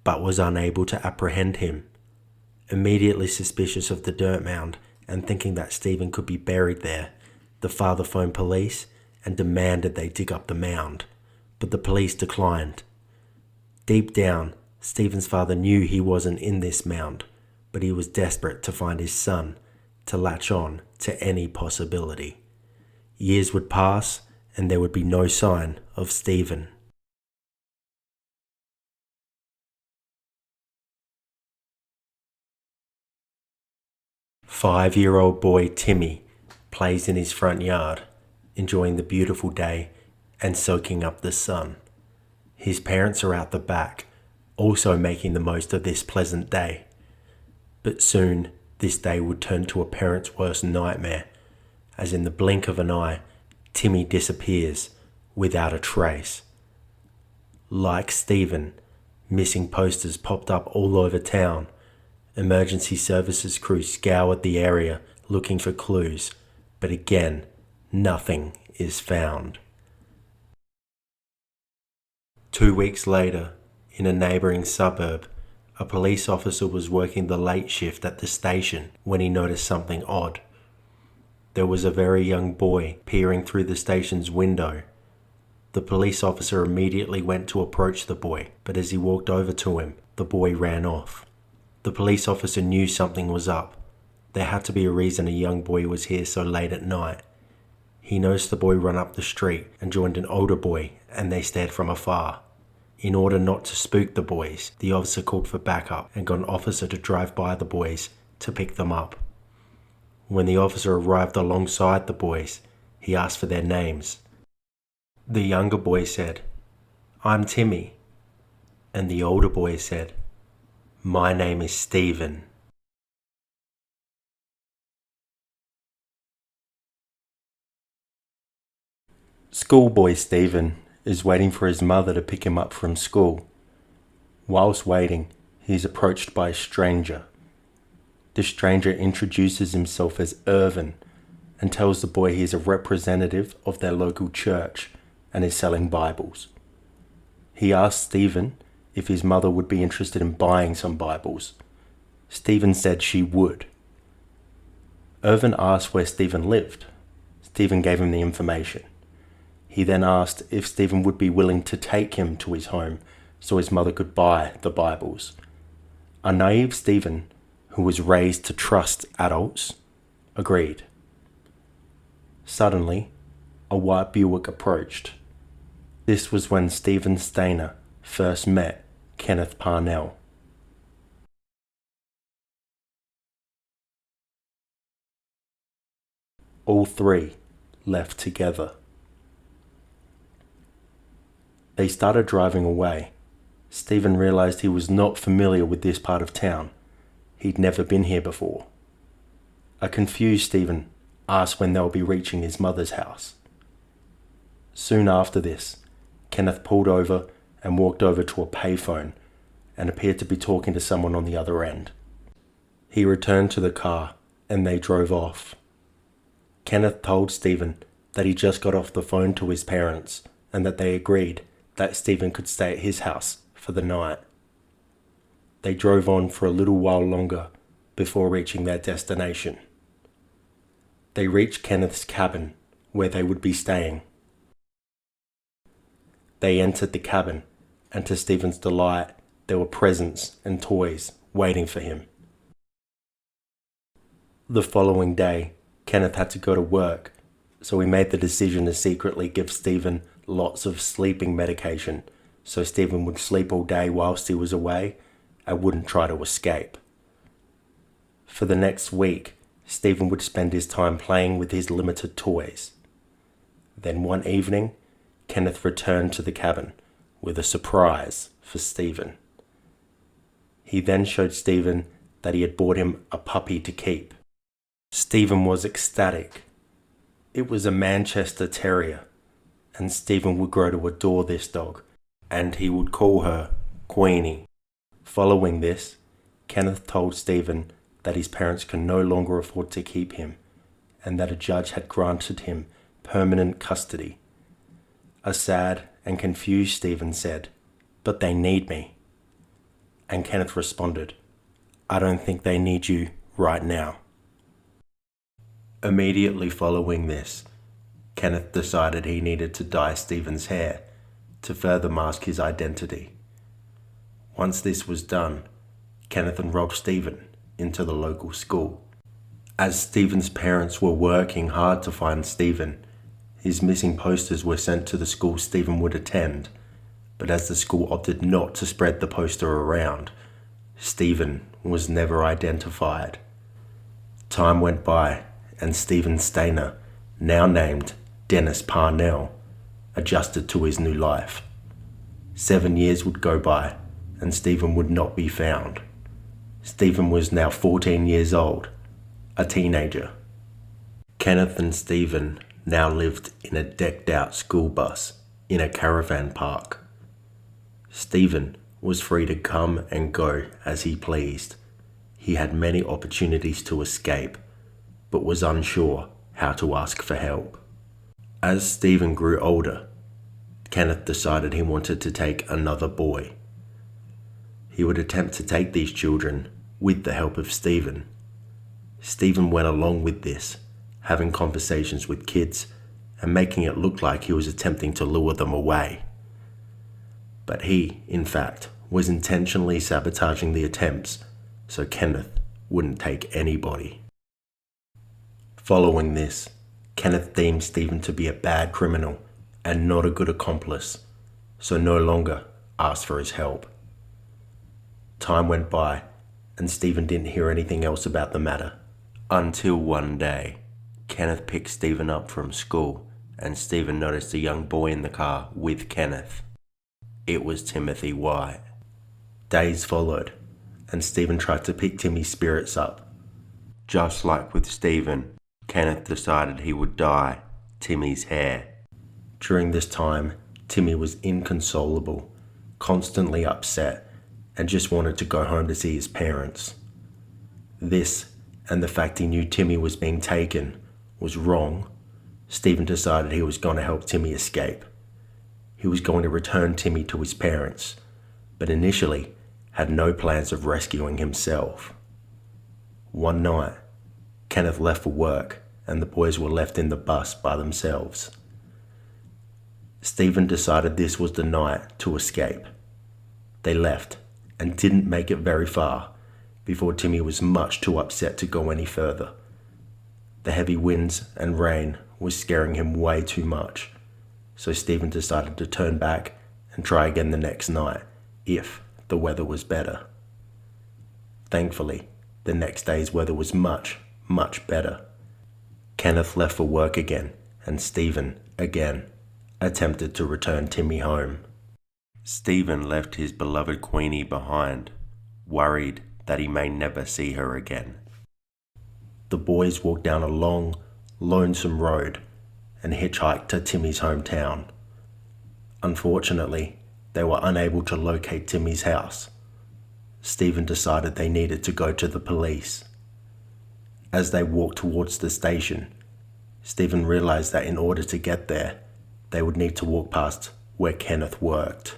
but was unable to apprehend him. Immediately suspicious of the dirt mound and thinking that Stephen could be buried there, the father phoned police and demanded they dig up the mound, but the police declined. Deep down, Stephen's father knew he wasn't in this mound, but he was desperate to find his son, to latch on to any possibility. Years would pass, and there would be no sign of Stephen. Five-year-old boy Timmy plays in his front yard, enjoying the beautiful day and soaking up the sun. His parents are out the back, also making the most of this pleasant day. But soon, this day would turn to a parent's worst nightmare, as in the blink of an eye, Timmy disappears without a trace. Like Stephen, missing posters popped up all over town. Emergency services crews scoured the area looking for clues, but again, nothing is found. 2 weeks later, in a neighbouring suburb, a police officer was working the late shift at the station when he noticed something odd. There was a very young boy peering through the station's window. The police officer immediately went to approach the boy, but as he walked over to him, the boy ran off. The police officer knew something was up. There had to be a reason a young boy was here so late at night. He noticed the boy run up the street and joined an older boy, and they stared from afar. In order not to spook the boys, the officer called for backup and got an officer to drive by the boys to pick them up. When the officer arrived alongside the boys, he asked for their names. The younger boy said, "I'm Timmy." And the older boy said, "My name is Stephen." Schoolboy Stephen is waiting for his mother to pick him up from school. Whilst waiting, he is approached by a stranger. The stranger introduces himself as Irvin and tells the boy he is a representative of their local church and is selling Bibles. He asks Stephen if his mother would be interested in buying some Bibles. Stephen said she would. Irvin asked where Stephen lived. Stephen gave him the information. He then asked if Stephen would be willing to take him to his home so his mother could buy the Bibles. A naive Stephen, who was raised to trust adults, agreed. Suddenly, a white Buick approached. This was when Stephen Stayner first met Kenneth Parnell. All three left together. They started driving away. Stephen realized he was not familiar with this part of town. He'd never been here before. A confused Stephen asked when they'll be reaching his mother's house. Soon after this, Kenneth pulled over and walked over to a payphone and appeared to be talking to someone on the other end. He returned to the car and they drove off. Kenneth told Stephen that he just got off the phone to his parents and that they agreed that Stephen could stay at his house for the night. They drove on for a little while longer before reaching their destination. They reached Kenneth's cabin where they would be staying. They entered the cabin, and to Stephen's delight, there were presents and toys waiting for him. The following day, Kenneth had to go to work, so he made the decision to secretly give Stephen lots of sleeping medication so Stephen would sleep all day whilst he was away and wouldn't try to escape. For the next week, Stephen would spend his time playing with his limited toys. Then one evening, Kenneth returned to the cabin with a surprise for Stephen. He then showed Stephen that he had bought him a puppy to keep. Stephen was ecstatic. It was a Manchester Terrier, and Stephen would grow to adore this dog, and he would call her Queenie. Following this, Kenneth told Stephen that his parents could no longer afford to keep him, and that a judge had granted him permanent custody. A sad and confused Stephen said, "But they need me." And Kenneth responded, "I don't think they need you right now." Immediately following this, Kenneth decided he needed to dye Stephen's hair to further mask his identity. Once this was done, Kenneth enrolled Stephen into the local school. As Stephen's parents were working hard to find Stephen, his missing posters were sent to the school Stephen would attend, but as the school opted not to spread the poster around, Stephen was never identified. Time went by, and Stephen Stayner, now named Dennis Parnell, adjusted to his new life. 7 years would go by, and Stephen would not be found. Stephen was now 14 years old, a teenager. Kenneth and Stephen now lived in a decked-out school bus in a caravan park. Stephen was free to come and go as he pleased. He had many opportunities to escape, but was unsure how to ask for help. As Stephen grew older, Kenneth decided he wanted to take another boy. He would attempt to take these children with the help of Stephen. Stephen went along with this, having conversations with kids and making it look like he was attempting to lure them away. But he, in fact, was intentionally sabotaging the attempts so Kenneth wouldn't take anybody. Following this, Kenneth deemed Stephen to be a bad criminal and not a good accomplice, so no longer asked for his help. Time went by, and Stephen didn't hear anything else about the matter, until one day, Kenneth picked Stephen up from school, and Stephen noticed a young boy in the car with Kenneth. It was Timothy White. Days followed, and Stephen tried to pick Timmy's spirits up. Just like with Stephen, Kenneth decided he would dye Timmy's hair. During this time, Timmy was inconsolable, constantly upset, and just wanted to go home to see his parents. This, and the fact he knew Timmy was being taken, was wrong. Stephen decided he was going to help Timmy escape. He was going to return Timmy to his parents, but initially had no plans of rescuing himself. One night, Kenneth left for work, and the boys were left in the bus by themselves. Stephen decided this was the night to escape. They left and didn't make it very far before Timmy was much too upset to go any further. The heavy winds and rain was scaring him way too much, so Stephen decided to turn back and try again the next night if the weather was better. Thankfully, the next day's weather was much better. Kenneth left for work again, and Stephen, again, attempted to return Timmy home. Stephen left his beloved Queenie behind, worried that he may never see her again. The boys walked down a long, lonesome road and hitchhiked to Timmy's hometown. Unfortunately, they were unable to locate Timmy's house. Stephen decided they needed to go to the police. As they walked towards the station, Stephen realized that in order to get there, they would need to walk past where Kenneth worked.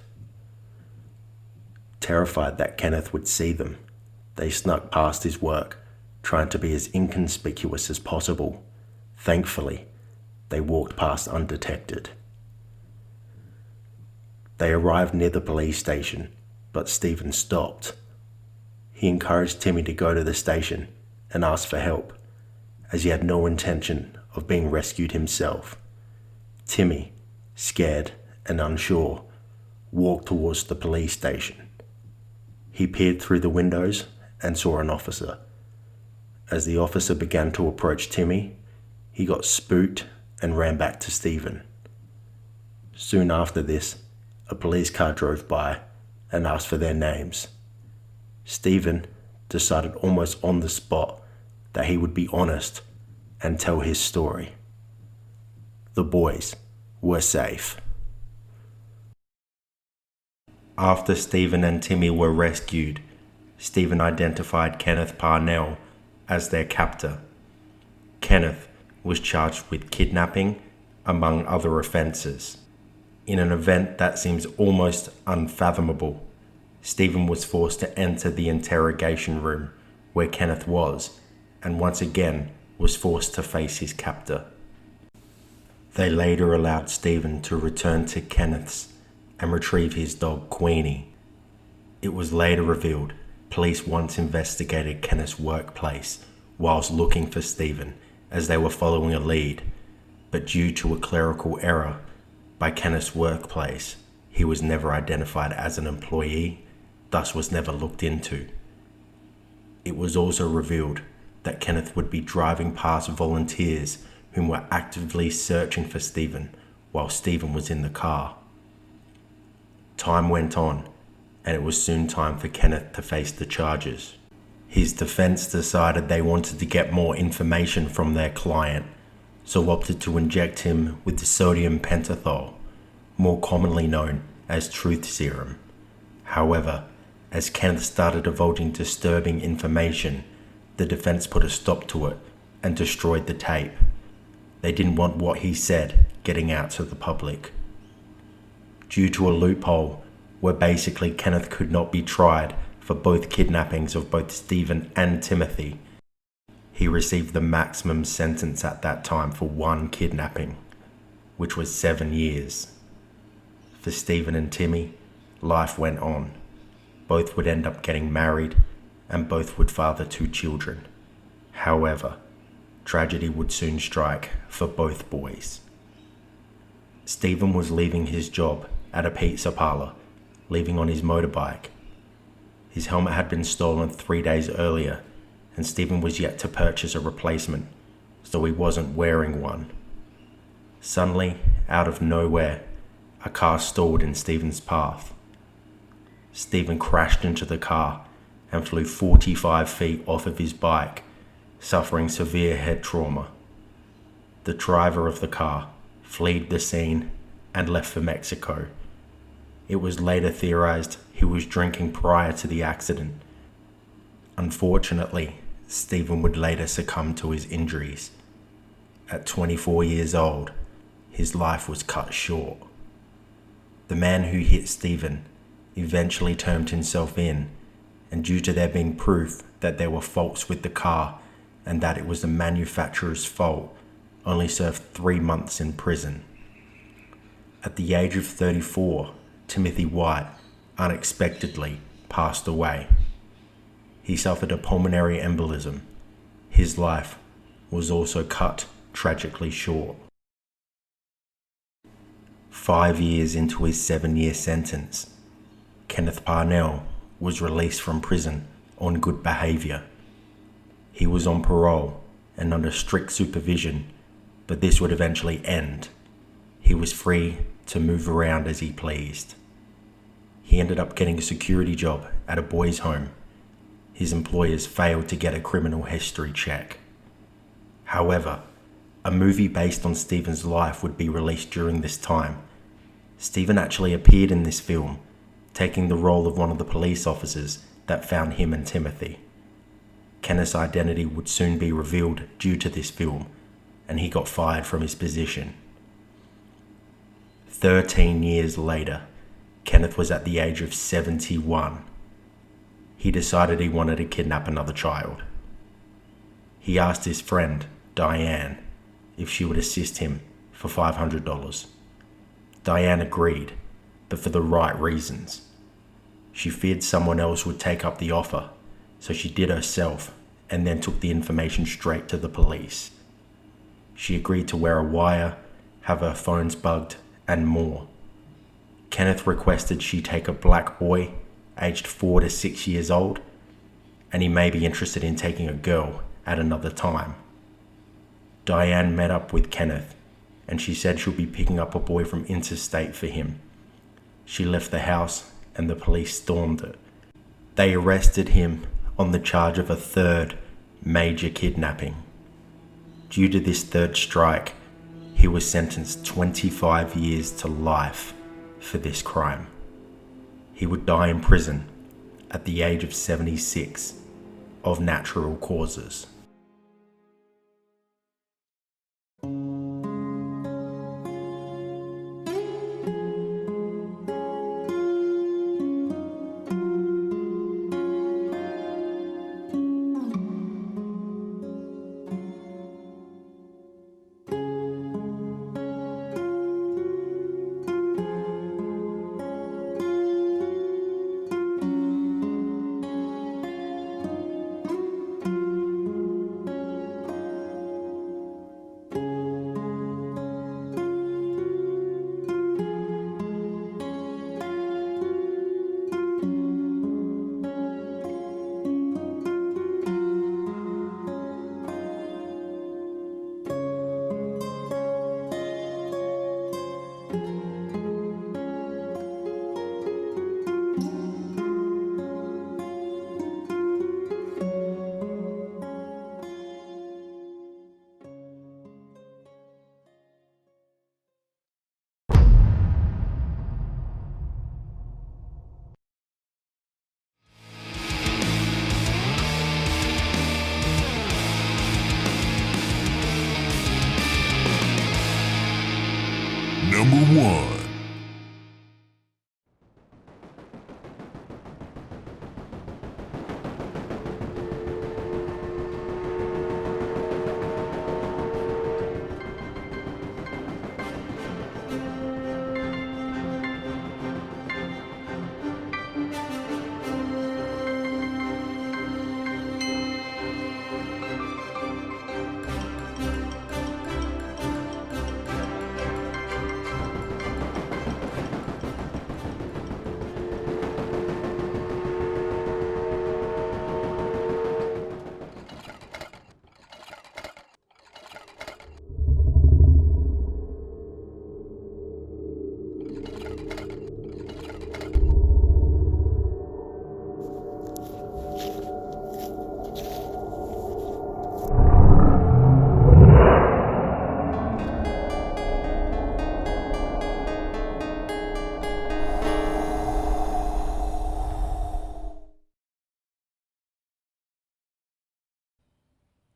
Terrified that Kenneth would see them, they snuck past his work, trying to be as inconspicuous as possible. Thankfully, they walked past undetected. They arrived near the police station, but Stephen stopped. He encouraged Timmy to go to the station and ask for help, as he had no intention of being rescued himself. Timmy, scared and unsure, walked towards the police station. He peered through the windows and saw an officer. As the officer began to approach Timmy, he got spooked and ran back to Stephen. Soon after this, a police car drove by and asked for their names. Stephen decided almost on the spot that he would be honest and tell his story. The boys were safe. After Stephen and Timmy were rescued, Stephen identified Kenneth Parnell as their captor. Kenneth was charged with kidnapping, among other offences. In an event that seems almost unfathomable, Stephen was forced to enter the interrogation room where Kenneth was, and once again was forced to face his captor. They later allowed Stephen to return to Kenneth's and retrieve his dog Queenie. It was later revealed police once investigated Kenneth's workplace whilst looking for Stephen, as they were following a lead, but due to a clerical error by Kenneth's workplace, he was never identified as an employee, thus was never looked into. It was also revealed that Kenneth would be driving past volunteers whom were actively searching for Stephen while Stephen was in the car. Time went on, and it was soon time for Kenneth to face the charges. His defense decided they wanted to get more information from their client, so opted to inject him with the sodium pentothal, more commonly known as truth serum. However, as Kenneth started divulging disturbing information, the defense put a stop to it and destroyed the tape. They didn't want what he said getting out to the public. Due to a loophole where basically Kenneth could not be tried for both kidnappings of both Stephen and Timothy, he received the maximum sentence at that time for one kidnapping, which was 7 years. For Stephen and Timmy, life went on. Both would end up getting married, and both would father 2 children. However, tragedy would soon strike for both boys. Stephen was leaving his job at a pizza parlor, leaving on his motorbike. His helmet had been stolen 3 days earlier, and Stephen was yet to purchase a replacement, so he wasn't wearing one. Suddenly, out of nowhere, a car stalled in Stephen's path. Stephen crashed into the car and flew 45 feet off of his bike, suffering severe head trauma. The driver of the car fled the scene and left for Mexico. It was later theorized he was drinking prior to the accident. Unfortunately, Stephen would later succumb to his injuries. At 24 years old, his life was cut short. The man who hit Stephen eventually turned himself in, and due to there being proof that there were faults with the car and that it was the manufacturer's fault, only served 3 months in prison. At the age of 34, Timothy White unexpectedly passed away. He suffered a pulmonary embolism. His life was also cut tragically short. 5 years into his 7-year sentence, Kenneth Parnell was released from prison on good behaviour. He was on parole and under strict supervision, but this would eventually end. He was free to move around as he pleased. He ended up getting a security job at a boys' home. His employers failed to get a criminal history check. However, a movie based on Stephen's life would be released during this time. Stephen actually appeared in this film, taking the role of one of the police officers that found him and Timothy. Kenneth's identity would soon be revealed due to this film, and he got fired from his position. 13 years later, Kenneth was at the age of 71. He decided he wanted to kidnap another child. He asked his friend, Diane, if she would assist him for $500. Diane agreed, but for the right reasons. She feared someone else would take up the offer, so she did herself and then took the information straight to the police. She agreed to wear a wire, have her phones bugged, and more. Kenneth requested she take a black boy, aged 4 to 6 years old, and he may be interested in taking a girl at another time. Diane met up with Kenneth, and she said she'll be picking up a boy from interstate for him. She left the house and the police stormed it. They arrested him on the charge of a third major kidnapping. Due to this third strike, he was sentenced 25 years to life for this crime. He would die in prison at the age of 76 of natural causes. Number 1.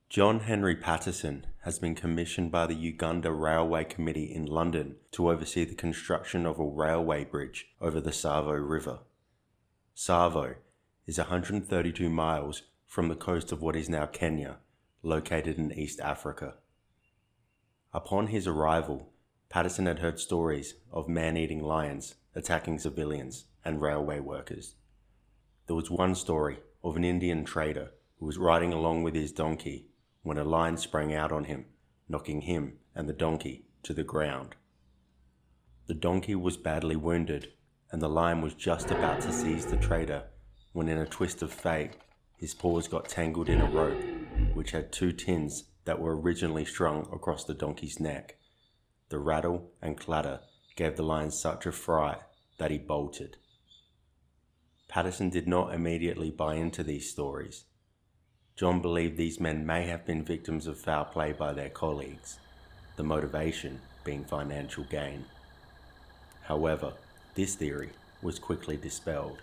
John Henry Patterson has been commissioned by the Uganda Railway Committee in London to oversee the construction of a railway bridge over the Tsavo River. Tsavo is 132 miles from the coast of what is now Kenya, located in East Africa. Upon his arrival, Patterson had heard stories of man-eating lions attacking civilians and railway workers. There was one story of an Indian trader who was riding along with his donkey when a lion sprang out on him, knocking him and the donkey to the ground. The donkey was badly wounded, and the lion was just about to seize the trader when, in a twist of fate, his paws got tangled in a rope which had 2 tins that were originally strung across the donkey's neck. The rattle and clatter gave the lion such a fright that he bolted. Patterson did not immediately buy into these stories. John believed these men may have been victims of foul play by their colleagues, the motivation being financial gain. However, this theory was quickly dispelled.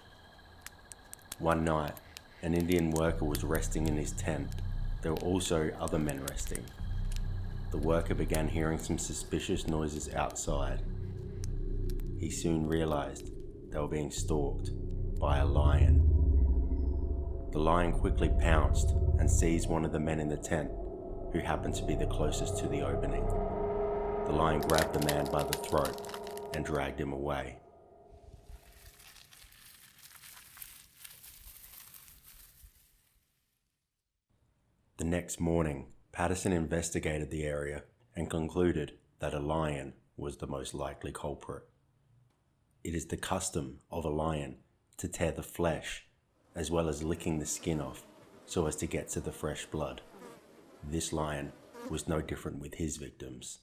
One night, an Indian worker was resting in his tent. There were also other men resting. The worker began hearing some suspicious noises outside. He soon realized they were being stalked by a lion. The lion quickly pounced and seized one of the men in the tent, who happened to be the closest to the opening. The lion grabbed the man by the throat and dragged him away. The next morning, Patterson investigated the area and concluded that a lion was the most likely culprit. It is the custom of a lion to tear the flesh as well as licking the skin off so as to get to the fresh blood. This lion was no different with his victims.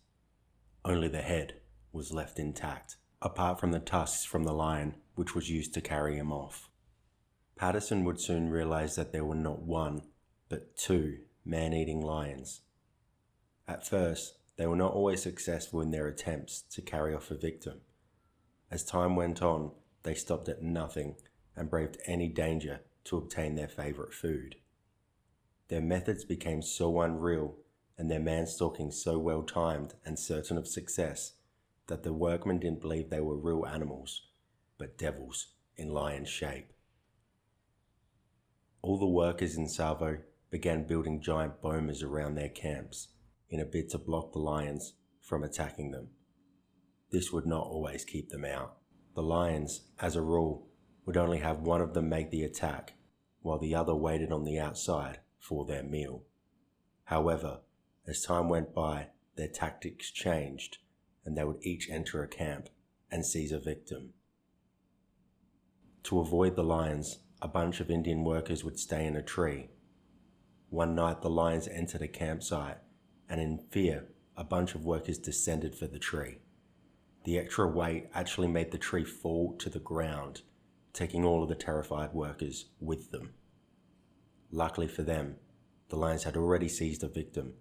Only the head was left intact, apart from the tusks from the lion which was used to carry him off. Patterson would soon realize that there were not one, but 2 man-eating lions. At first, they were not always successful in their attempts to carry off a victim. As time went on, they stopped at nothing and braved any danger to obtain their favorite food. Their methods became so unreal and their man-stalking so well-timed and certain of success that the workmen didn't believe they were real animals, but devils in lion shape. All the workers in Tsavo began building giant bomas around their camps in a bid to block the lions from attacking them. This would not always keep them out. The lions, as a rule, would only have one of them make the attack, while the other waited on the outside for their meal. However, as time went by, their tactics changed, and they would each enter a camp and seize a victim. To avoid the lions, a bunch of Indian workers would stay in a tree. One night the lions entered a campsite, and in fear, a bunch of workers descended for the tree. The extra weight actually made the tree fall to the ground, taking all of the terrified workers with them. Luckily for them, the lions had already seized a victim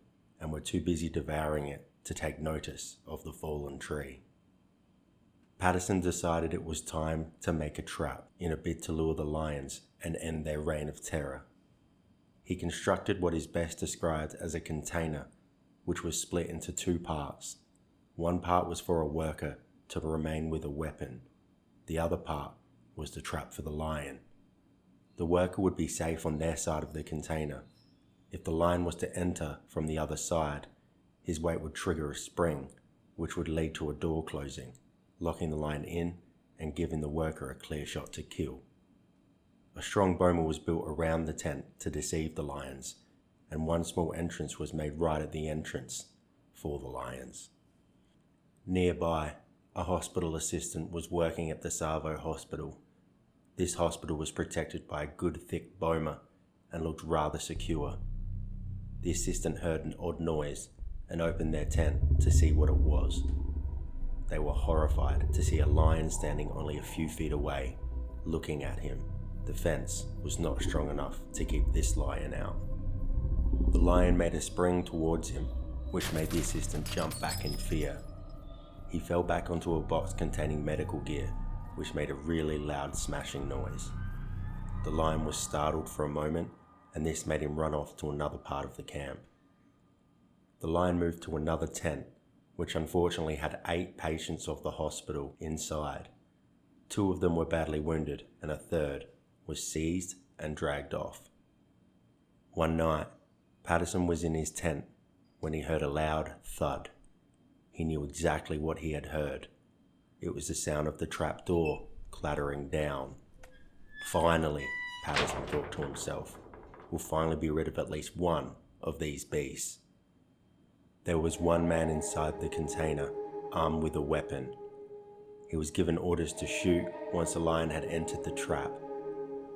and were too busy devouring it to take notice of the fallen tree. Patterson decided it was time to make a trap in a bid to lure the lions and end their reign of terror. He constructed what is best described as a container, which was split into 2 parts. One part was for a worker to remain with a weapon. The other part was the trap for the lion. The worker would be safe on their side of the container. If the lion was to enter from the other side, his weight would trigger a spring, which would lead to a door closing, locking the lion in and giving the worker a clear shot to kill. A strong boma was built around the tent to deceive the lions, and one small entrance was made right at the entrance for the lions. Nearby, a hospital assistant was working at the Tsavo hospital. This hospital was protected by a good thick boma and looked rather secure. The assistant heard an odd noise and opened their tent to see what it was. They were horrified to see a lion standing only a few feet away, looking at him. The fence was not strong enough to keep this lion out. The lion made a spring towards him, which made the assistant jump back in fear. He fell back onto a box containing medical gear, which made a really loud smashing noise. The lion was startled for a moment, and this made him run off to another part of the camp. The lion moved to another tent, which unfortunately had 8 patients of the hospital inside. 2 of them were badly wounded, and a third was seized and dragged off. One night, Patterson was in his tent when he heard a loud thud. He knew exactly what he had heard. It was the sound of the trap door clattering down. Finally, Patterson thought to himself, we'll finally be rid of at least one of these beasts. There was one man inside the container, armed with a weapon. He was given orders to shoot once the lion had entered the trap.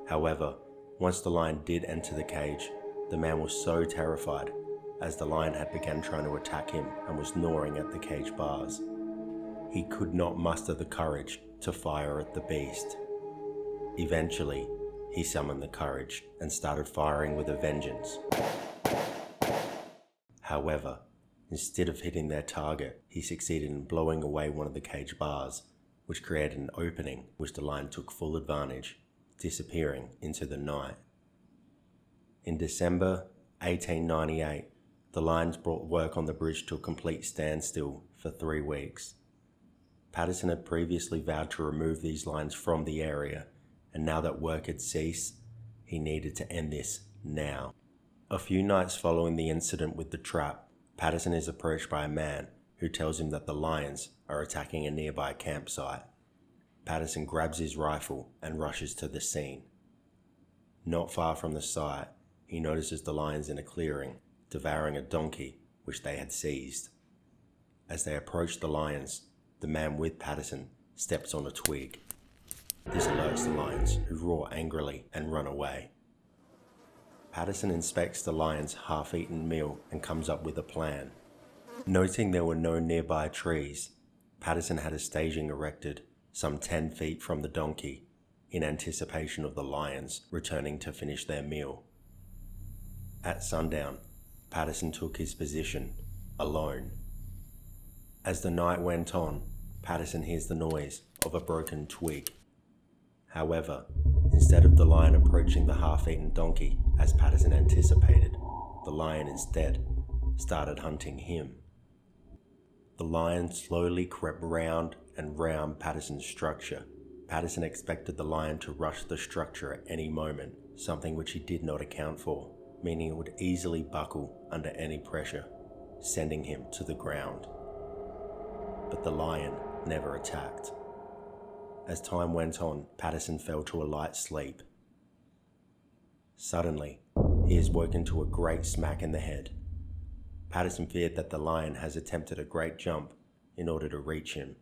However, once the lion did enter the cage, the man was so terrified as the lion had begun trying to attack him and was gnawing at the cage bars. He could not muster the courage to fire at the beast. Eventually, he summoned the courage and started firing with a vengeance. However, instead of hitting their target, he succeeded in blowing away one of the cage bars, which created an opening which the lion took full advantage, disappearing into the night. In December 1898, the lions brought work on the bridge to a complete standstill for 3 weeks. Patterson had previously vowed to remove these lions from the area, and now that work had ceased, he needed to end this now. A few nights following the incident with the trap, Patterson is approached by a man who tells him that the lions are attacking a nearby campsite. Patterson grabs his rifle and rushes to the scene. Not far from the site, he notices the lions in a clearing, devouring a donkey which they had seized. As they approach the lions, the man with Patterson steps on a twig. This alerts the lions, who roar angrily and run away. Patterson inspects the lions' half-eaten meal and comes up with a plan. Noting there were no nearby trees, Patterson had a staging erected some 10 feet from the donkey in anticipation of the lions returning to finish their meal. At sundown, Patterson took his position, alone. As the night went on, Patterson hears the noise of a broken twig. However, instead of the lion approaching the half-eaten donkey as Patterson anticipated, the lion instead started hunting him. The lion slowly crept round and round Patterson's structure. Patterson expected the lion to rush the structure at any moment, something which he did not account for, meaning it would easily buckle under any pressure, sending him to the ground. But the lion never attacked. As time went on, Patterson fell to a light sleep. Suddenly, he is woken to a great smack in the head. Patterson feared that the lion has attempted a great jump in order to reach him.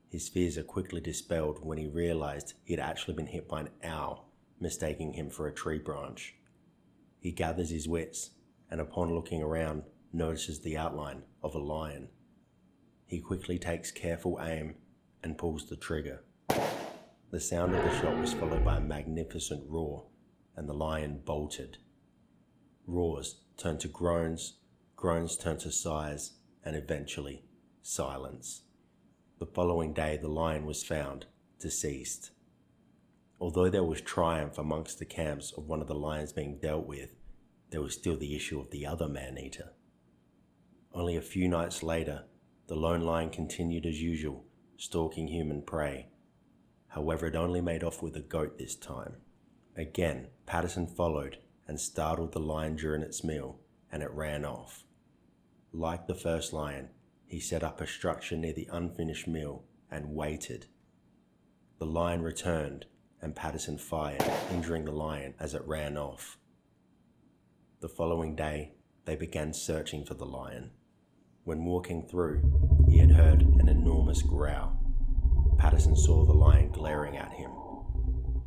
His fears are quickly dispelled when he realized he had actually been hit by an owl, mistaking him for a tree branch. He gathers his wits and upon looking around, notices the outline of a lion. He quickly takes careful aim and pulls the trigger. The sound of the shot was followed by a magnificent roar, and the lion bolted. Roars turned to groans, groans turned to sighs, and eventually silence. The following day, the lion was found deceased. Although there was triumph amongst the camps of one of the lions being dealt with, there was still the issue of the other man-eater. Only a few nights later, the lone lion continued as usual, stalking human prey. However, it only made off with a goat this time. Again, Patterson followed and startled the lion during its meal, and it ran off. Like the first lion, he set up a structure near the unfinished meal and waited. The lion returned, and Patterson fired, injuring the lion as it ran off. The following day, they began searching for the lion. When walking through, he had heard an enormous growl. Patterson saw the lion glaring at him.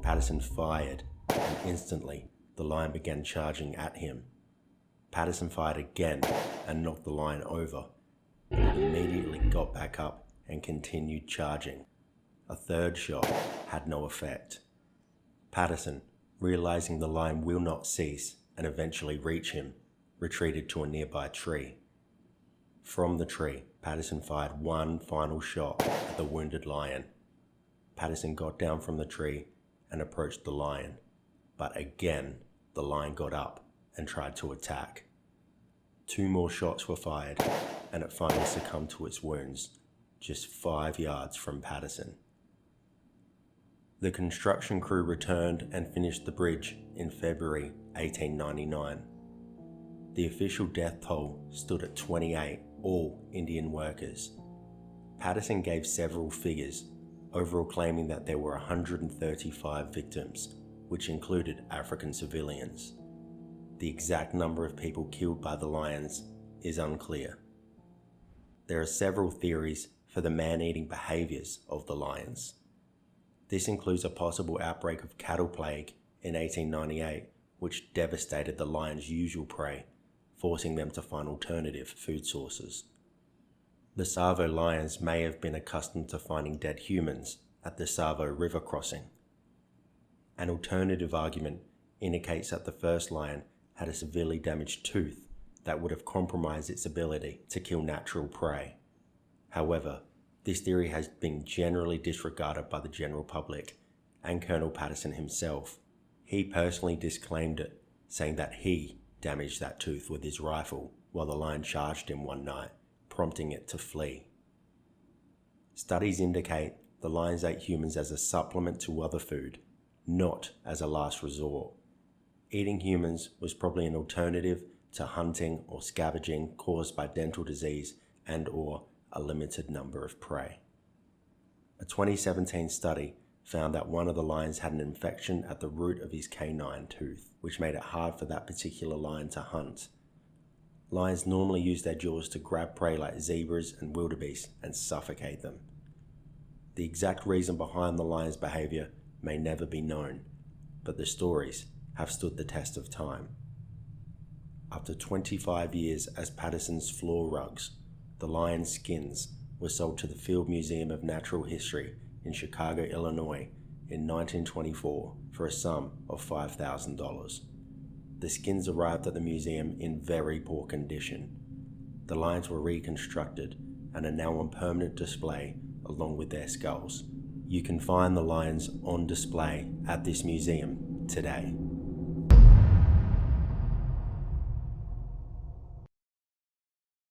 Patterson fired, and instantly, the lion began charging at him. Patterson fired again and knocked the lion over, but it immediately got back up and continued charging. A third shot had no effect. Patterson, realizing the lion will not cease and eventually reach him, retreated to a nearby tree. From the tree, Patterson fired one final shot at the wounded lion. Patterson got down from the tree and approached the lion, but again, the lion got up and tried to attack. 2 more shots were fired, and it finally succumbed to its wounds, just 5 yards from Patterson. The construction crew returned and finished the bridge in February 1899. The official death toll stood at 28, all Indian workers. Patterson gave several figures, overall claiming that there were 135 victims, which included African civilians. The exact number of people killed by the lions is unclear. There are several theories for the man-eating behaviours of the lions. This includes a possible outbreak of cattle plague in 1898, which devastated the lions' usual prey, forcing them to find alternative food sources. The Tsavo lions may have been accustomed to finding dead humans at the Tsavo River crossing. An alternative argument indicates that the first lion had a severely damaged tooth that would have compromised its ability to kill natural prey. However, this theory has been generally disregarded by the general public and Colonel Patterson himself. He personally disclaimed it, saying that he damaged that tooth with his rifle while the lion charged him one night, prompting it to flee. Studies indicate the lions ate humans as a supplement to other food, not as a last resort. Eating humans was probably an alternative to hunting or scavenging caused by dental disease and/or a limited number of prey. A 2017 study found that one of the lions had an infection at the root of his canine tooth, which made it hard for that particular lion to hunt. Lions normally use their jaws to grab prey like zebras and wildebeest and suffocate them. The exact reason behind the lion's behavior may never be known, but the stories have stood the test of time. After 25 years as Patterson's floor rugs, the lion's skins were sold to the Field Museum of Natural History in Chicago, Illinois in 1924 for a sum of $5,000. The skins arrived at the museum in very poor condition. The lions were reconstructed and are now on permanent display along with their skulls. You can find the lions on display at this museum today.